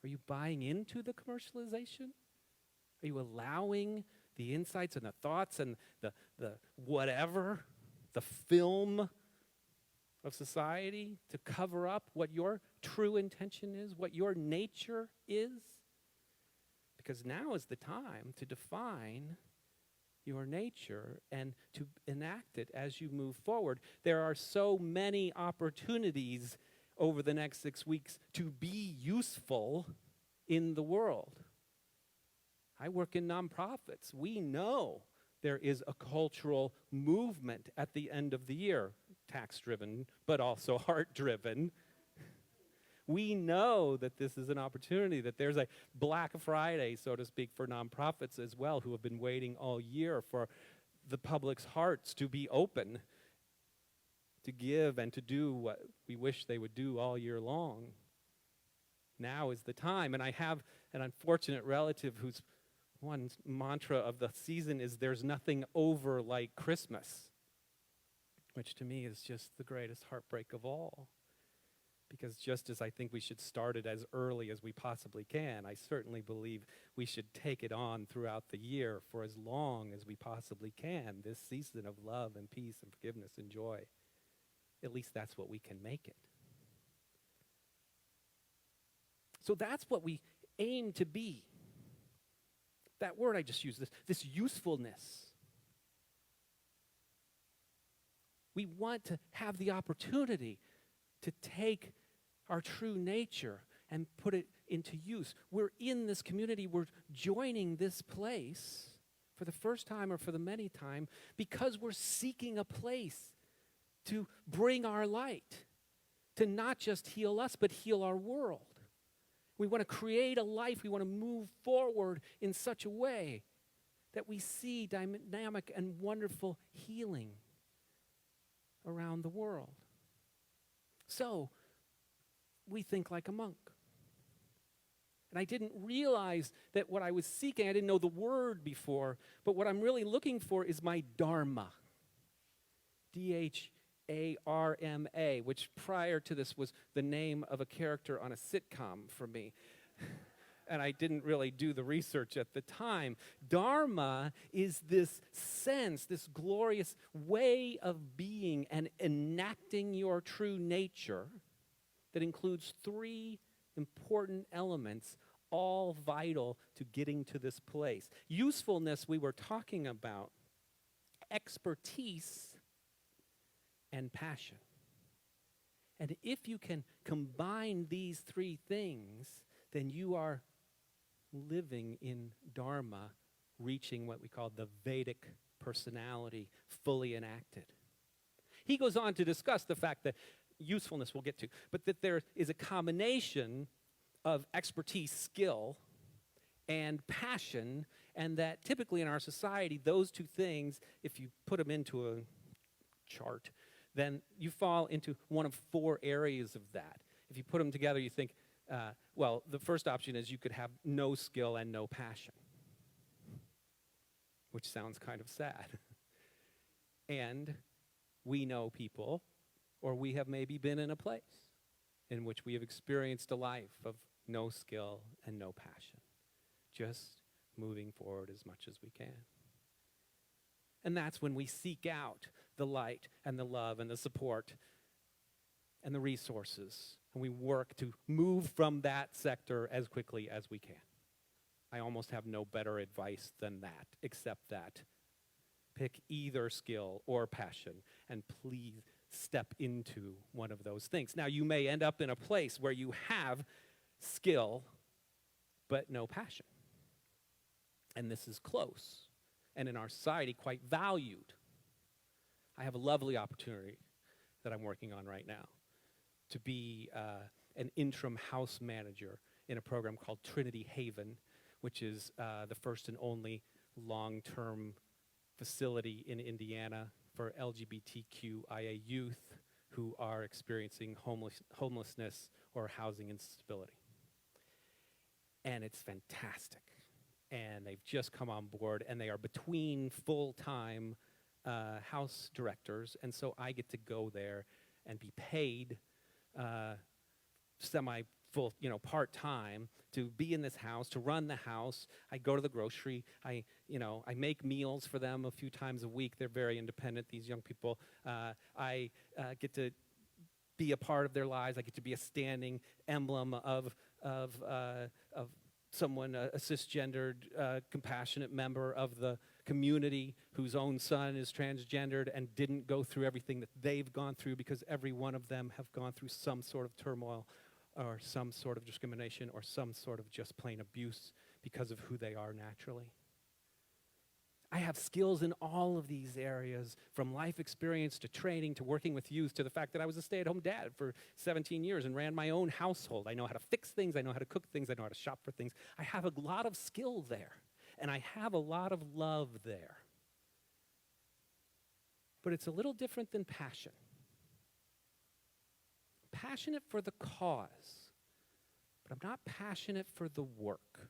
S3: Are you buying into the commercialization? Are you allowing the insights and the thoughts and the whatever, the film of society to cover up what your true intention is, what your nature is? Because now is the time to define your nature and to enact it as you move forward. There are so many opportunities over the next 6 weeks to be useful in the world. I work in nonprofits. We know there is a cultural movement at the end of the year, tax-driven, but also heart-driven. We know that this is an opportunity, that there's a Black Friday, so to speak, for nonprofits as well, who have been waiting all year for the public's hearts to be open, to give and to do what we wish they would do all year long. Now is the time. And I have an unfortunate relative whose one mantra of the season is there's nothing over like Christmas, which to me is just the greatest heartbreak of all. Because just as I think we should start it as early as we possibly can, I certainly believe we should take it on throughout the year for as long as we possibly can, this season of love and peace and forgiveness and joy. At least that's what we can make it. So that's what we aim to be. That word I just used, this usefulness. We want to have the opportunity to take our true nature and put it into use. We're in this community, we're joining this place for the first time or for the many time because we're seeking a place to bring our light, to not just heal us, but heal our world. We want to create a life, we want to move forward in such a way that we see dynamic and wonderful healing around the world. So, we think like a monk. And I didn't realize that what I was seeking, I didn't know the word before, but what I'm really looking for is my dharma. D-H-A-R-M-A, which prior to this was the name of a character on a sitcom for me. And I didn't really do the research at the time. Dharma is this sense, this glorious way of being and enacting your true nature that includes 3 important elements, all vital to getting to this place. Usefulness, we were talking about. Expertise and passion. And if you can combine these 3 things, then you are living in Dharma, reaching what we call the Vedic personality, fully enacted. He goes on to discuss the fact that usefulness we'll get to, but that there is a combination of expertise, skill, and passion, and that typically in our society, those 2 things, if you put them into a chart, then you fall into one of 4 areas of that. If you put them together, you think, well, the first option is you could have no skill and no passion, which sounds kind of sad. And we know people, or we have maybe been in a place in which we have experienced a life of no skill and no passion, just moving forward as much as we can. And that's when we seek out the light and the love and the support and the resources, and we work to move from that sector as quickly as we can. I almost have no better advice than that, except that pick either skill or passion, and please step into one of those things. Now, you may end up in a place where you have skill, but no passion. And this is close, and in our society, quite valued. I have a lovely opportunity that I'm working on right now to be an interim house manager in a program called Trinity Haven, which is the first and only long-term facility in Indiana for LGBTQIA youth who are experiencing homelessness or housing instability. And it's fantastic. And they've just come on board, and they are between full-time house directors, and so I get to go there and be paid semi-full, part-time to be in this house, to run the house. I go to the grocery. I make meals for them a few times a week. They're very independent, these young people. I get to be a part of their lives. I get to be a standing emblem of someone, a cisgendered, compassionate member of the community whose own son is transgendered and didn't go through everything that they've gone through, because every one of them have gone through some sort of turmoil or some sort of discrimination or some sort of just plain abuse because of who they are naturally. I have skills in all of these areas, from life experience to training to working with youth to the fact that I was a stay-at-home dad for 17 years and ran my own household. I know how to fix things. I know how to cook things. I know how to shop for things. I have a lot of skill there, and I have a lot of love there. But it's a little different than passion. I'm passionate for the cause, but I'm not passionate for the work.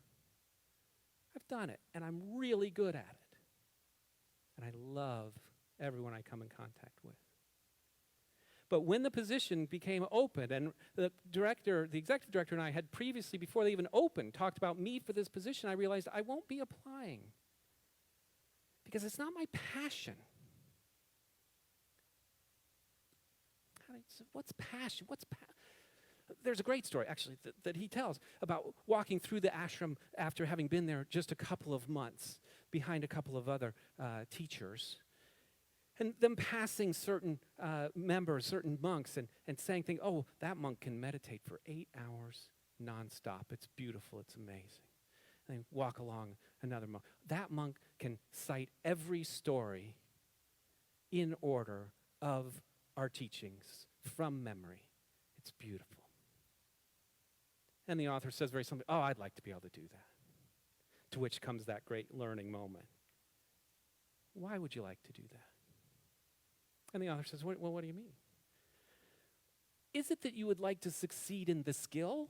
S3: I've done it, and I'm really good at it. And I love everyone I come in contact with. But when the position became open, and the executive director and I had previously, before they even opened, talked about me for this position, I realized I won't be applying because it's not my passion. What's passion? There's a great story, actually, that he tells about walking through the ashram after having been there just a couple of months behind a couple of other teachers, and them passing certain members, certain monks, and saying things, oh, that monk can meditate for 8 hours nonstop. It's beautiful. It's amazing. And they walk along another monk. That monk can cite every story in order of our teachings from memory. It's beautiful. And the author says very simply, oh, I'd like to be able to do that. To which comes that great learning moment. Why would you like to do that? And the author says, well, what do you mean? Is it that you would like to succeed in the skill?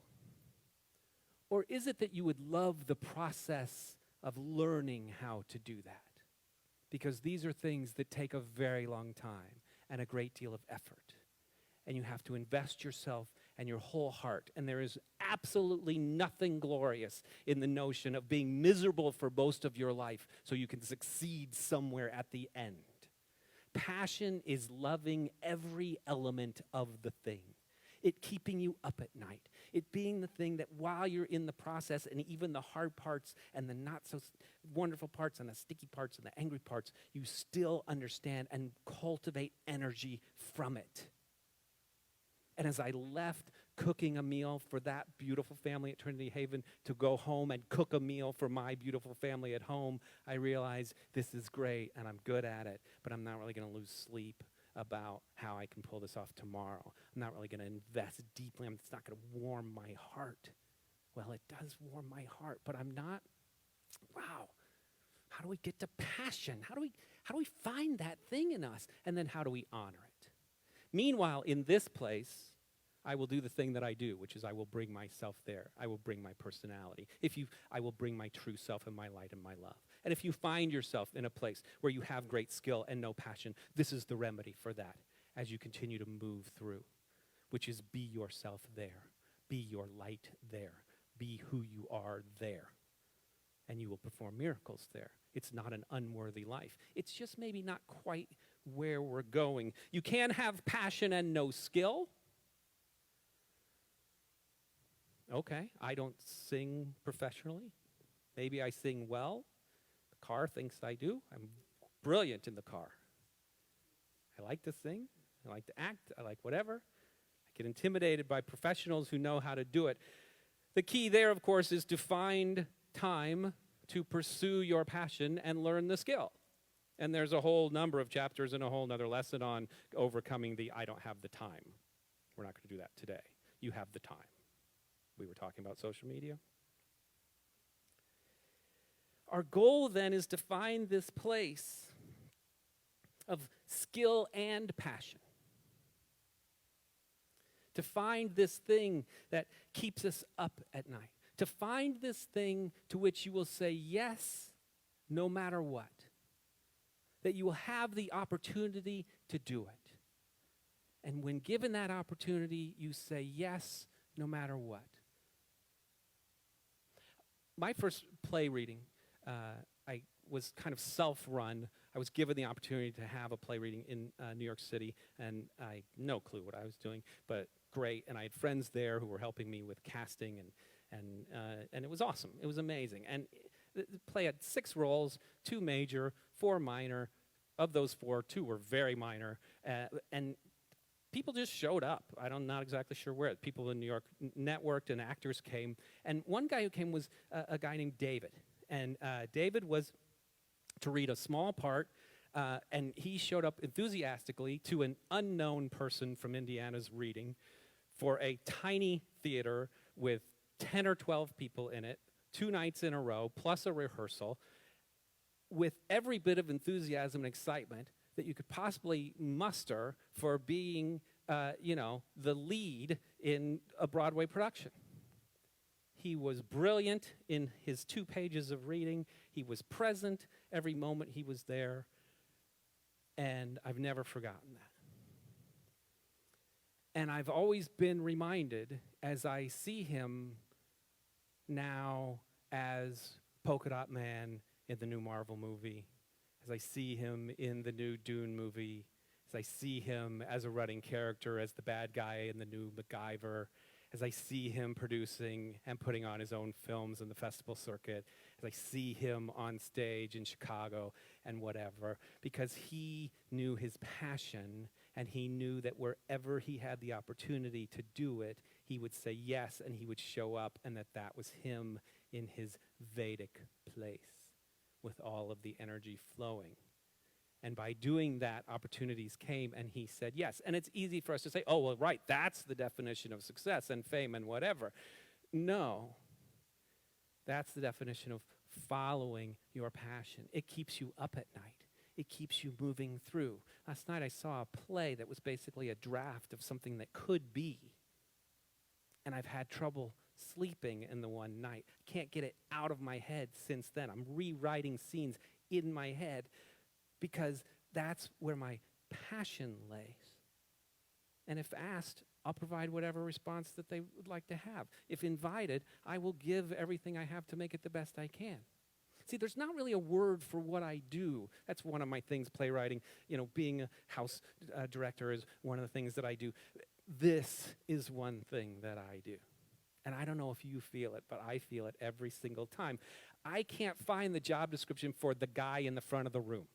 S3: Or is it that you would love the process of learning how to do that? Because these are things that take a very long time and a great deal of effort. And you have to invest yourself and your whole heart. And there is absolutely nothing glorious in the notion of being miserable for most of your life so you can succeed somewhere at the end. Passion is loving every element of the thing. It keeping you up at night. It being the thing that while you're in the process, and even the hard parts and the not so wonderful parts and the sticky parts and the angry parts, you still understand and cultivate energy from it. And as I left cooking a meal for that beautiful family at Trinity Haven to go home and cook a meal for my beautiful family at home, I realized this is great and I'm good at it, but I'm not really going to lose sleep about how I can pull this off tomorrow. I'm not really going to invest deeply. It's not going to warm my heart. Well, it does warm my heart, but I'm not, wow, how do we get to passion? How do we find that thing in us? And then how do we honor it? Meanwhile, in this place, I will do the thing that I do, which is I will bring myself there. I will bring my personality. I will bring my true self and my light and my love. And if you find yourself in a place where you have great skill and no passion, this is the remedy for that as you continue to move through, which is be yourself there. Be your light there. Be who you are there. And you will perform miracles there. It's not an unworthy life. It's just maybe not quite where we're going. You can have passion and no skill. Okay, I don't sing professionally. Maybe I sing well. The car thinks I do. I'm brilliant in the car. I like to sing. I like to act, I like whatever. I get intimidated by professionals who know how to do it. The key there, of course, is to find time to pursue your passion and learn the skill. And there's a whole number of chapters and a whole nother lesson on overcoming the I don't have the time. We're not going to do that today. You have the time. We were talking about social media. Our goal then is to find this place of skill and passion. To find this thing that keeps us up at night. To find this thing to which you will say yes no matter what. That you will have the opportunity to do it. And when given that opportunity, you say yes no matter what. My first play reading, I was kind of self-run. I was given the opportunity to have a play reading in New York City, and I had no clue what I was doing, but great. And I had friends there who were helping me with casting, and it was awesome. It was amazing. And the play had 6 roles, 2 major, 4 minor. Of those 4, 2 were very minor, and people just showed up. I'm not exactly sure where. People in New York networked, and actors came. And one guy who came was a guy named David. And David was to read a small part, and he showed up enthusiastically to an unknown person from Indiana's reading for a tiny theater with 10 or 12 people in it, 2 nights in a row, plus a rehearsal, with every bit of enthusiasm and excitement that you could possibly muster for being, the lead in a Broadway production. He was brilliant in his 2 pages of reading. He was present every moment he was there, and I've never forgotten that. And I've always been reminded as I see him now as Polka Dot Man in the new Marvel movie, as I see him in the new Dune movie, as I see him as a running character, as the bad guy in the new MacGyver, as I see him producing and putting on his own films in the festival circuit, as I see him on stage in Chicago and whatever, because he knew his passion and he knew that wherever he had the opportunity to do it, he would say yes and he would show up, and that was him in his Vedic place with all of the energy flowing. And by doing that, opportunities came, and he said yes. And it's easy for us to say, oh, well, right, that's the definition of success and fame and whatever. No, that's the definition of following your passion. It keeps you up at night. It keeps you moving through. Last night I saw a play that was basically a draft of something that could be. And I've had trouble sleeping in the one night. Can't get it out of my head since then. I'm rewriting scenes in my head because that's where my passion lays. And if asked, I'll provide whatever response that they would like to have. If invited, I will give everything I have to make it the best I can. See, there's not really a word for what I do. That's one of my things, playwriting. Being a house director is one of the things that I do. This is one thing that I do. And I don't know if you feel it, but I feel it every single time. I can't find the job description for the guy in the front of the room.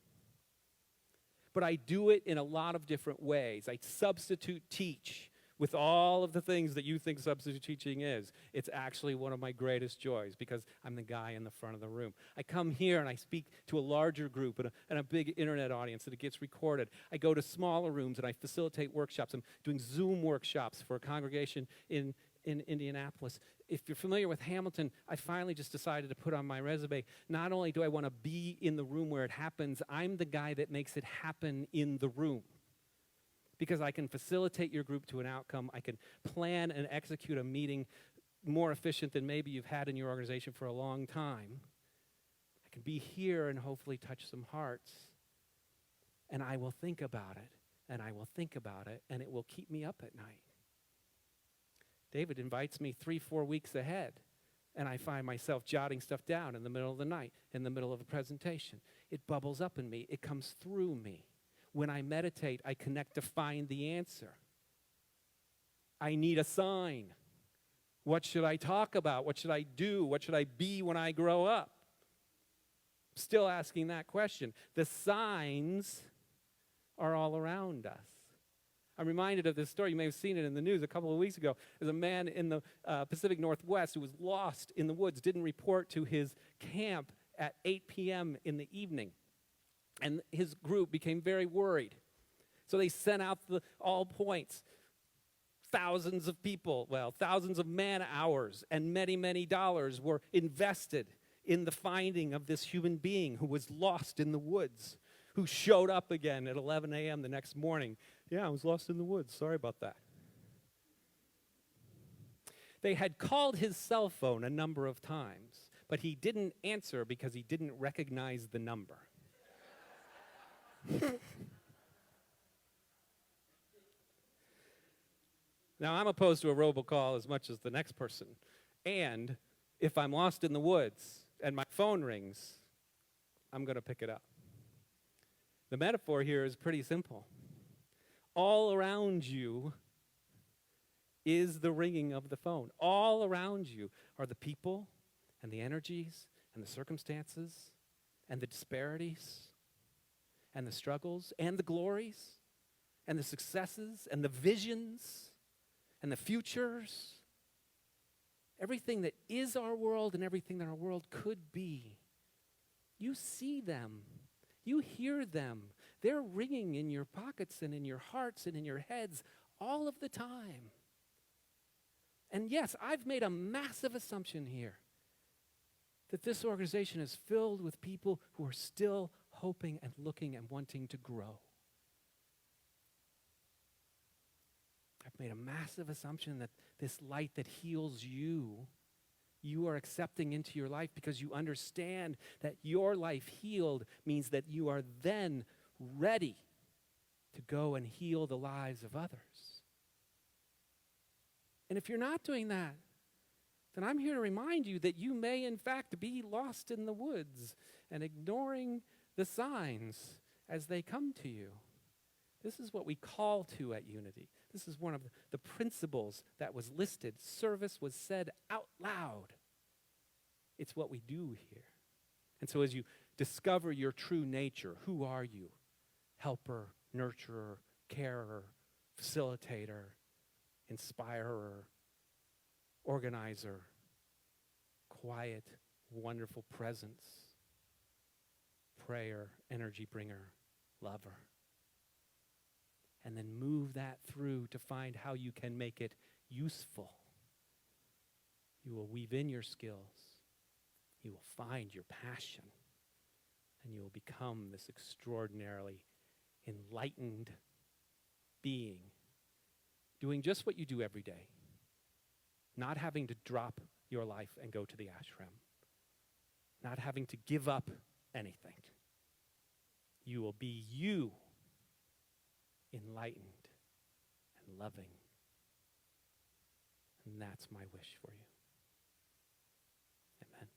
S3: But I do it in a lot of different ways. I substitute teach with all of the things that you think substitute teaching is. It's actually one of my greatest joys because I'm the guy in the front of the room. I come here and I speak to a larger group and a big internet audience and it gets recorded. I go to smaller rooms and I facilitate workshops. I'm doing Zoom workshops for a congregation in Indianapolis. If you're familiar with Hamilton, I finally just decided to put on my resume, not only do I want to be in the room where it happens, I'm the guy that makes it happen in the room. Because I can facilitate your group to an outcome. I can plan and execute a meeting more efficient than maybe you've had in your organization for a long time. I can be here and hopefully touch some hearts. And I will think about it, and I will think about it, and it will keep me up at night. David invites me 3-4 weeks ahead, and I find myself jotting stuff down in the middle of the night, in the middle of a presentation. It bubbles up in me. It comes through me. When I meditate, I connect to find the answer. I need a sign. What should I talk about? What should I do? What should I be when I grow up? Still asking that question. The signs are all around us. I'm reminded of this story. You may have seen it in the news a couple of weeks ago. There's a man in the Pacific Northwest who was lost in the woods, didn't report to his camp at 8 p.m. in the evening. And his group became very worried. So they sent out all points. Thousands of people, thousands of man-hours and many, many dollars were invested in the finding of this human being who was lost in the woods, who showed up again at 11 a.m. the next morning. Yeah, I was lost in the woods. Sorry about that. They had called his cell phone a number of times, but he didn't answer because he didn't recognize the number. Now, I'm opposed to a robocall as much as the next person. And if I'm lost in the woods and my phone rings, I'm going to pick it up. The metaphor here is pretty simple. All around you is the ringing of the phone. All around you are the people and the energies and the circumstances and the disparities and the struggles and the glories and the successes and the visions and the futures, everything that is our world and everything that our world could be. You see them. You hear them. They're ringing in your pockets and in your hearts and in your heads all of the time. And yes, I've made a massive assumption here that this organization is filled with people who are still hoping and looking and wanting to grow. I've made a massive assumption that this light that heals you are accepting into your life because you understand that your life healed means that you are then ready to go and heal the lives of others. And if you're not doing that, then I'm here to remind you that you may in fact be lost in the woods and ignoring the signs as they come to you. This is what we call to at Unity. This is one of the principles that was listed. Service was said out loud. It's what we do here. And so as you discover your true nature, who are you? Helper, nurturer, carer, facilitator, inspirer, organizer, quiet, wonderful presence, prayer, energy bringer, lover. And then move that through to find how you can make it useful. You will weave in your skills. You will find your passion. And you will become this extraordinarily enlightened being, doing just what you do every day, not having to drop your life and go to the ashram, not having to give up anything. You will be you, enlightened and loving. And that's my wish for you. Amen.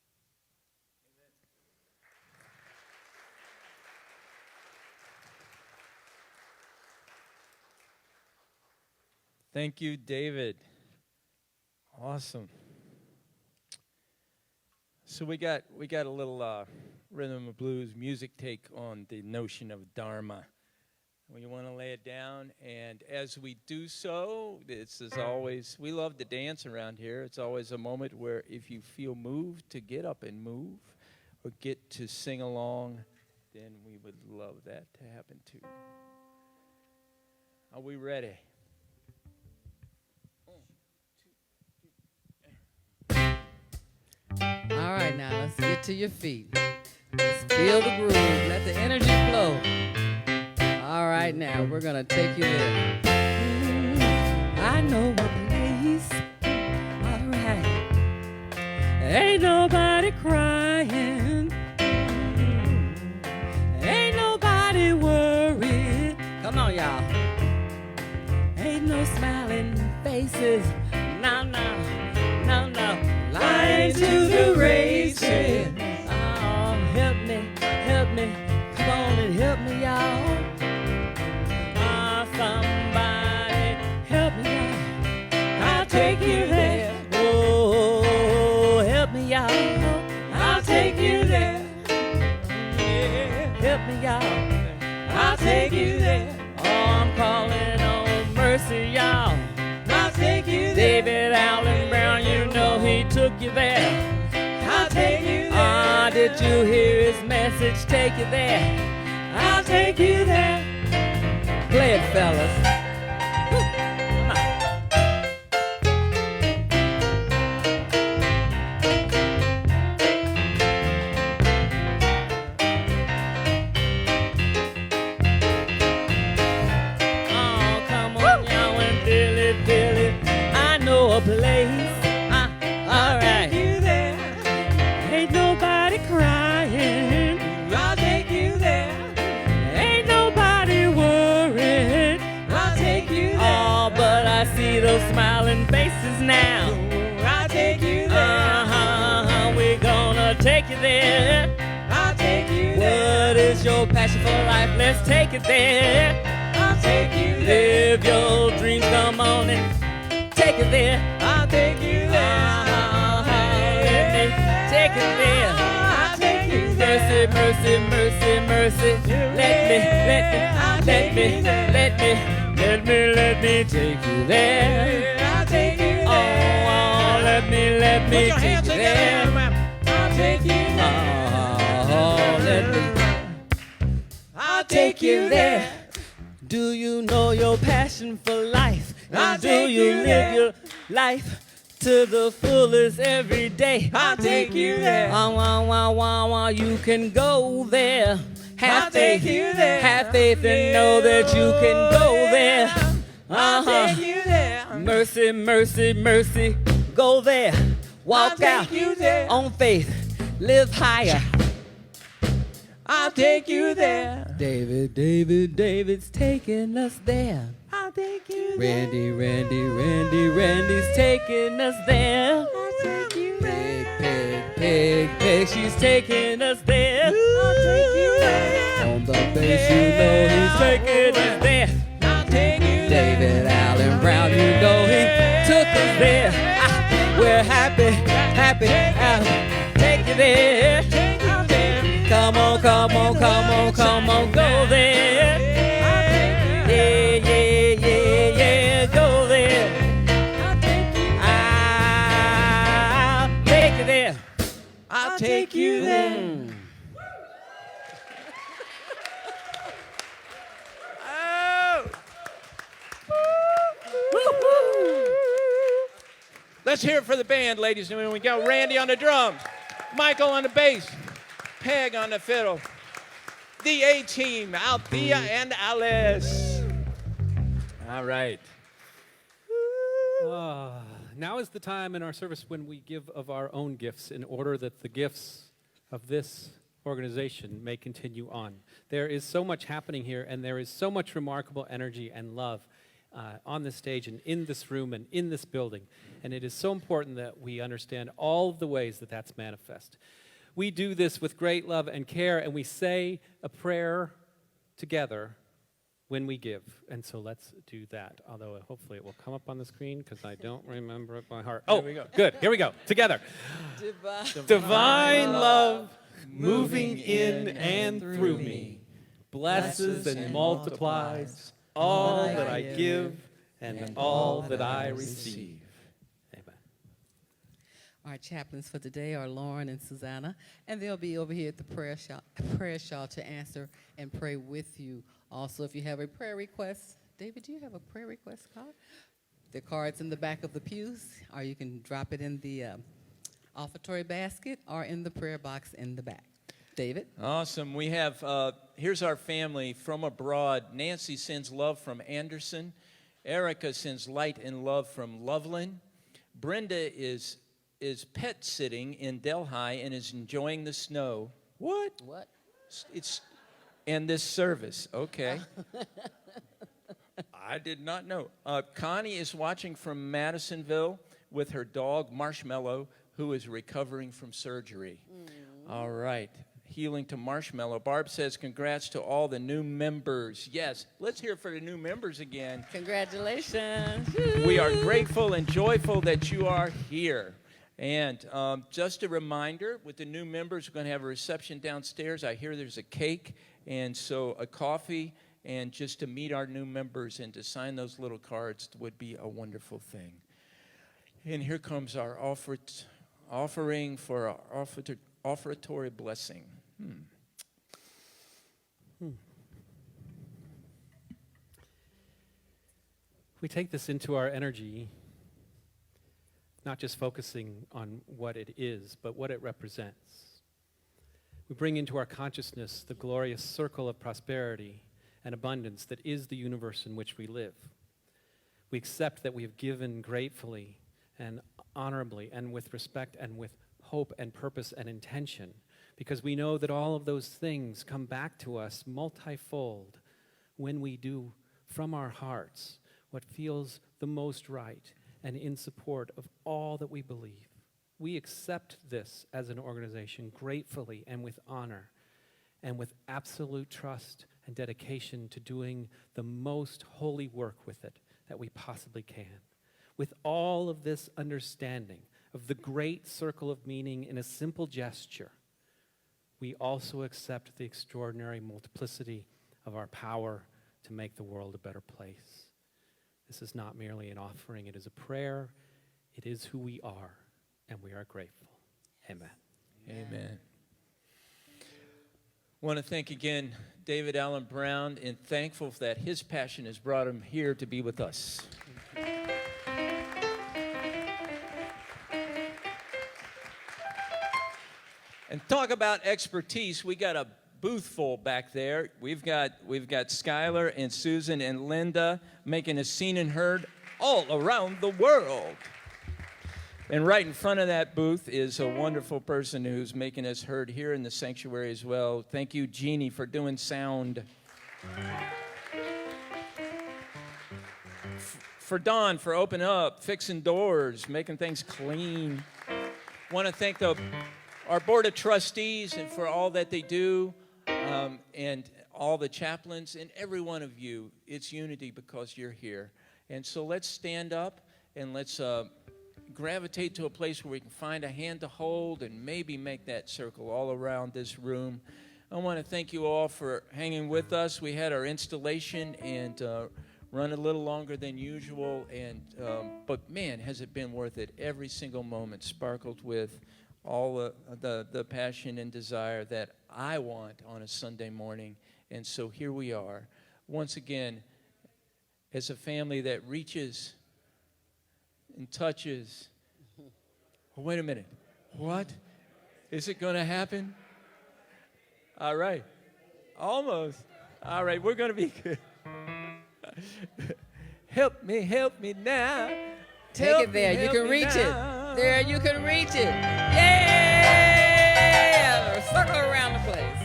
S1: Thank you, David. Awesome. So we got a little rhythm and blues music take on the notion of Dharma. We want to lay it down, and as we do so, this is always, we love to dance around here. It's always a moment where if you feel moved to get up and move or get to sing along, then we would love that to happen too. Are we ready?
S6: All right, now let's get to your feet. Let's feel the groove. Let the energy flow. All right, now we're going to take you there. I know a place. All right. Ain't nobody crying. Ain't nobody worried. Come on, y'all. Ain't no smiling faces. No, no, no, no. Lying to the races. Oh, help me, help me. Come on and help me, y'all. Somebody help me out. I'll take you there. Oh, help me out. I'll take you there. Yeah, help me out. I'll take you there. Oh, I'm calling on took you there.
S2: I'll take you there.
S6: Ah, did you hear his message? Take you there. I'll take you there. Play it, fellas. Oh, come on, y'all, and feel it. I know a place. All right.
S2: You there.
S6: Ain't nobody crying.
S2: I'll take you there.
S6: Ain't nobody worried.
S2: I'll take you there.
S6: Oh, but I see those smiling faces now.
S2: I'll take you there.
S6: Uh-huh, we're gonna take you there.
S2: I'll take you there.
S6: What is your passion for life? Let's take it there.
S2: I'll take you there.
S6: Live your dreams, come on and take it there.
S2: I'll take you there.
S6: Let me take it there.
S2: I'll take you there.
S6: Mercy, mercy, mercy, mercy. Let me take you there.
S2: I'll take you there.
S6: Oh, let me
S2: Put your
S6: take
S2: hands
S6: you
S2: together,
S6: there.
S2: man. I'll take you there.
S6: Oh, let me
S2: I'll take you there.
S6: Do you know your passion for life?
S2: I'll
S6: And do
S2: take
S6: you
S2: you
S6: live
S2: there.
S6: your life to the fullest every day?
S2: I'll take you there.
S6: You can go there.
S2: I'll
S6: Have
S2: take
S6: faith.
S2: you there.
S6: Have faith and know that you can go there.
S2: I'll take you there.
S6: Mercy, mercy, mercy. Go there. Walk
S2: I'll
S6: out
S2: take you there.
S6: on faith. Live higher.
S2: I'll take you there.
S6: David's taking us there.
S2: I'll take you there.
S6: Randy's taking us there.
S2: I'll take you there.
S6: Peg, she's taking us there.
S2: I'll take you there.
S6: On the bass, you know he's taking us there.
S2: I'll take you there.
S6: David Allen Brown, you know he took us there. We're happy, take you there.
S2: I'll take you there.
S6: Come on, go there. Yeah, go there. I'll take you there.
S2: I'll take you there.
S1: Let's hear it for the band, ladies and gentlemen. We got Randy on the drums, Michael on the bass, Peg on the fiddle, the A-team, Althea and Alice. All right.
S3: Now is the time in our service when we give of our own gifts in order that the gifts of this organization may continue on. There is so much happening here, and there is so much remarkable energy and love on this stage and in this room and in this building. And it is so important that we understand all of the ways that that's manifest. We do this with great love and care, and we say a prayer together when we give. And so let's do that, although hopefully it will come up on the screen because I don't remember it by heart. Oh,
S1: we go.
S3: Good. Here we go. Together. Divine love moving in and through me blesses and multiplies all that I give and all that I receive. Amen.
S6: Our chaplains for today are Lauren and Susanna, and they'll be over here at the prayer shawl to answer and pray with you. Also, if you have a prayer request, David, do you have a prayer request card? The card's in the back of the pews, or you can drop it in the offertory basket or in the prayer box in the back. David?
S1: Awesome. We have, here's our family from abroad. Nancy sends love from Anderson. Erica sends light and love from Loveland. Brenda is pet sitting in Delhi and is enjoying the snow. What? It's and this service. Okay. I did not know. Connie is watching from Madisonville with her dog Marshmallow, who is recovering from surgery. All right. Healing to Marshmallow. Barb says, congrats to all the new members. Yes, let's hear for the new members again.
S6: Congratulations.
S1: We are grateful and joyful that you are here. And just a reminder, with the new members, we're going to have a reception downstairs. I hear there's a cake, and so a coffee, and just to meet our new members and to sign those little cards would be a wonderful thing. And here comes our offering for our offertory blessing.
S3: We take this into our energy, not just focusing on what it is, but what it represents. We bring into our consciousness the glorious circle of prosperity and abundance that is the universe in which we live. We accept that we have given gratefully and honorably and with respect and with hope and purpose and intention, because we know that all of those things come back to us multifold when we do from our hearts what feels the most right and in support of all that we believe. We accept this as an organization gratefully and with honor and with absolute trust and dedication to doing the most holy work with it that we possibly can. With all of this understanding of the great circle of meaning in a simple gesture, we also accept the extraordinary multiplicity of our power to make the world a better place. This is not merely an offering, it is a prayer. It is who we are, and we are grateful. Amen.
S1: Amen. I want to thank again David Allen Brown, and thankful that his passion has brought him here to be with us. And talk about expertise. We got a booth full back there. We've got Skylar and Susan and Linda making us seen and heard all around the world. And right in front of that booth is a wonderful person who's making us heard here in the sanctuary as well. Thank you, Jeannie, for doing sound. For Don, for opening up, fixing doors, making things clean. Want to thank our board of trustees and for all that they do, and all the chaplains and every one of you. It's unity because you're here. And so let's stand up and let's gravitate to a place where we can find a hand to hold and maybe make that circle all around this room. I want to thank you all for hanging with us. We had our installation and run a little longer than usual, and but man, has it been worth it. Every single moment sparkled with all the passion and desire that I want on a Sunday morning. And so here we are, once again, as a family that reaches and touches. Oh, wait a minute. What? Is it going to happen? All right. Almost. All right, we're going to be good. Help me now.
S6: Take it there. You can reach it. There, you can reach it. Yeah! Circle around the place.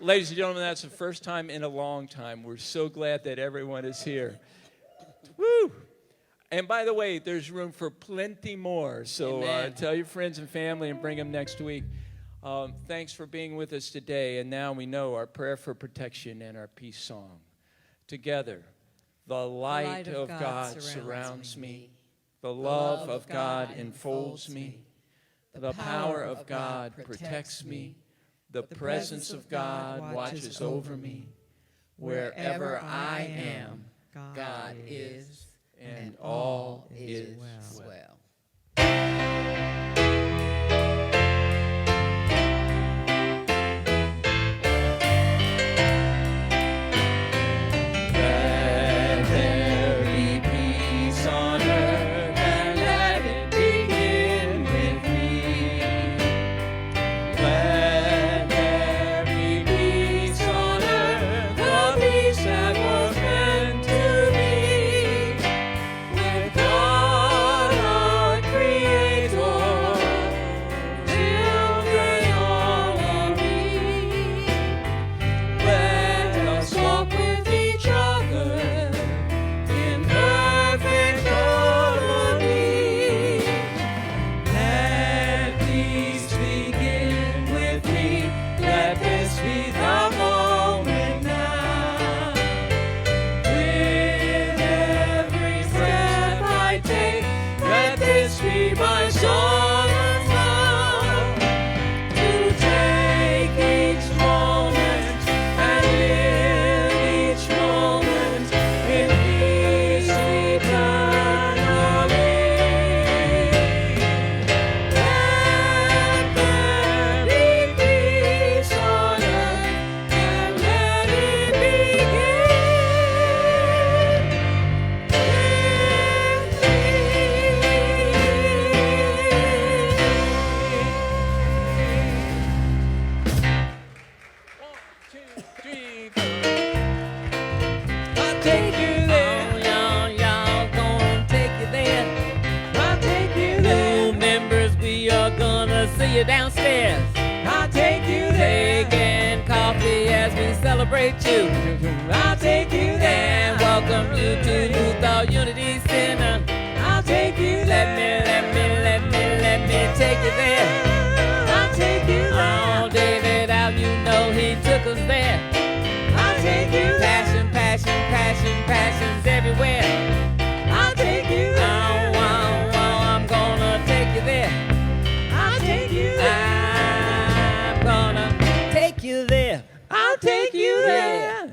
S1: Ladies and gentlemen, that's the first time in a long time. We're so glad that everyone is here. Woo! And by the way, there's room for plenty more. So tell your friends and family and bring them next week. Thanks for being with us today. And now we know our prayer for protection and our peace song. Together, the light of God surrounds me. The love of God enfolds me. The power of God protects me. The presence of God watches over me. Wherever I am, God is, and all is well.
S7: With God our Creator.
S6: see you downstairs.
S2: I'll take you there.
S6: Taking coffee as we celebrate you.
S2: I'll take you there.
S6: And welcome you to New Thought Unity Center.
S2: I'll take you there.
S6: Let me take you there.
S2: I'll take you there.
S6: Oh, David, how you know he took us there.
S2: I'll take you there.
S6: Passion, passion, passion, passion's everywhere.
S2: I'll take you there.
S6: I'm gonna take you there.
S2: I'll take you there.
S6: I'm gonna take you there.
S2: I'll take you there.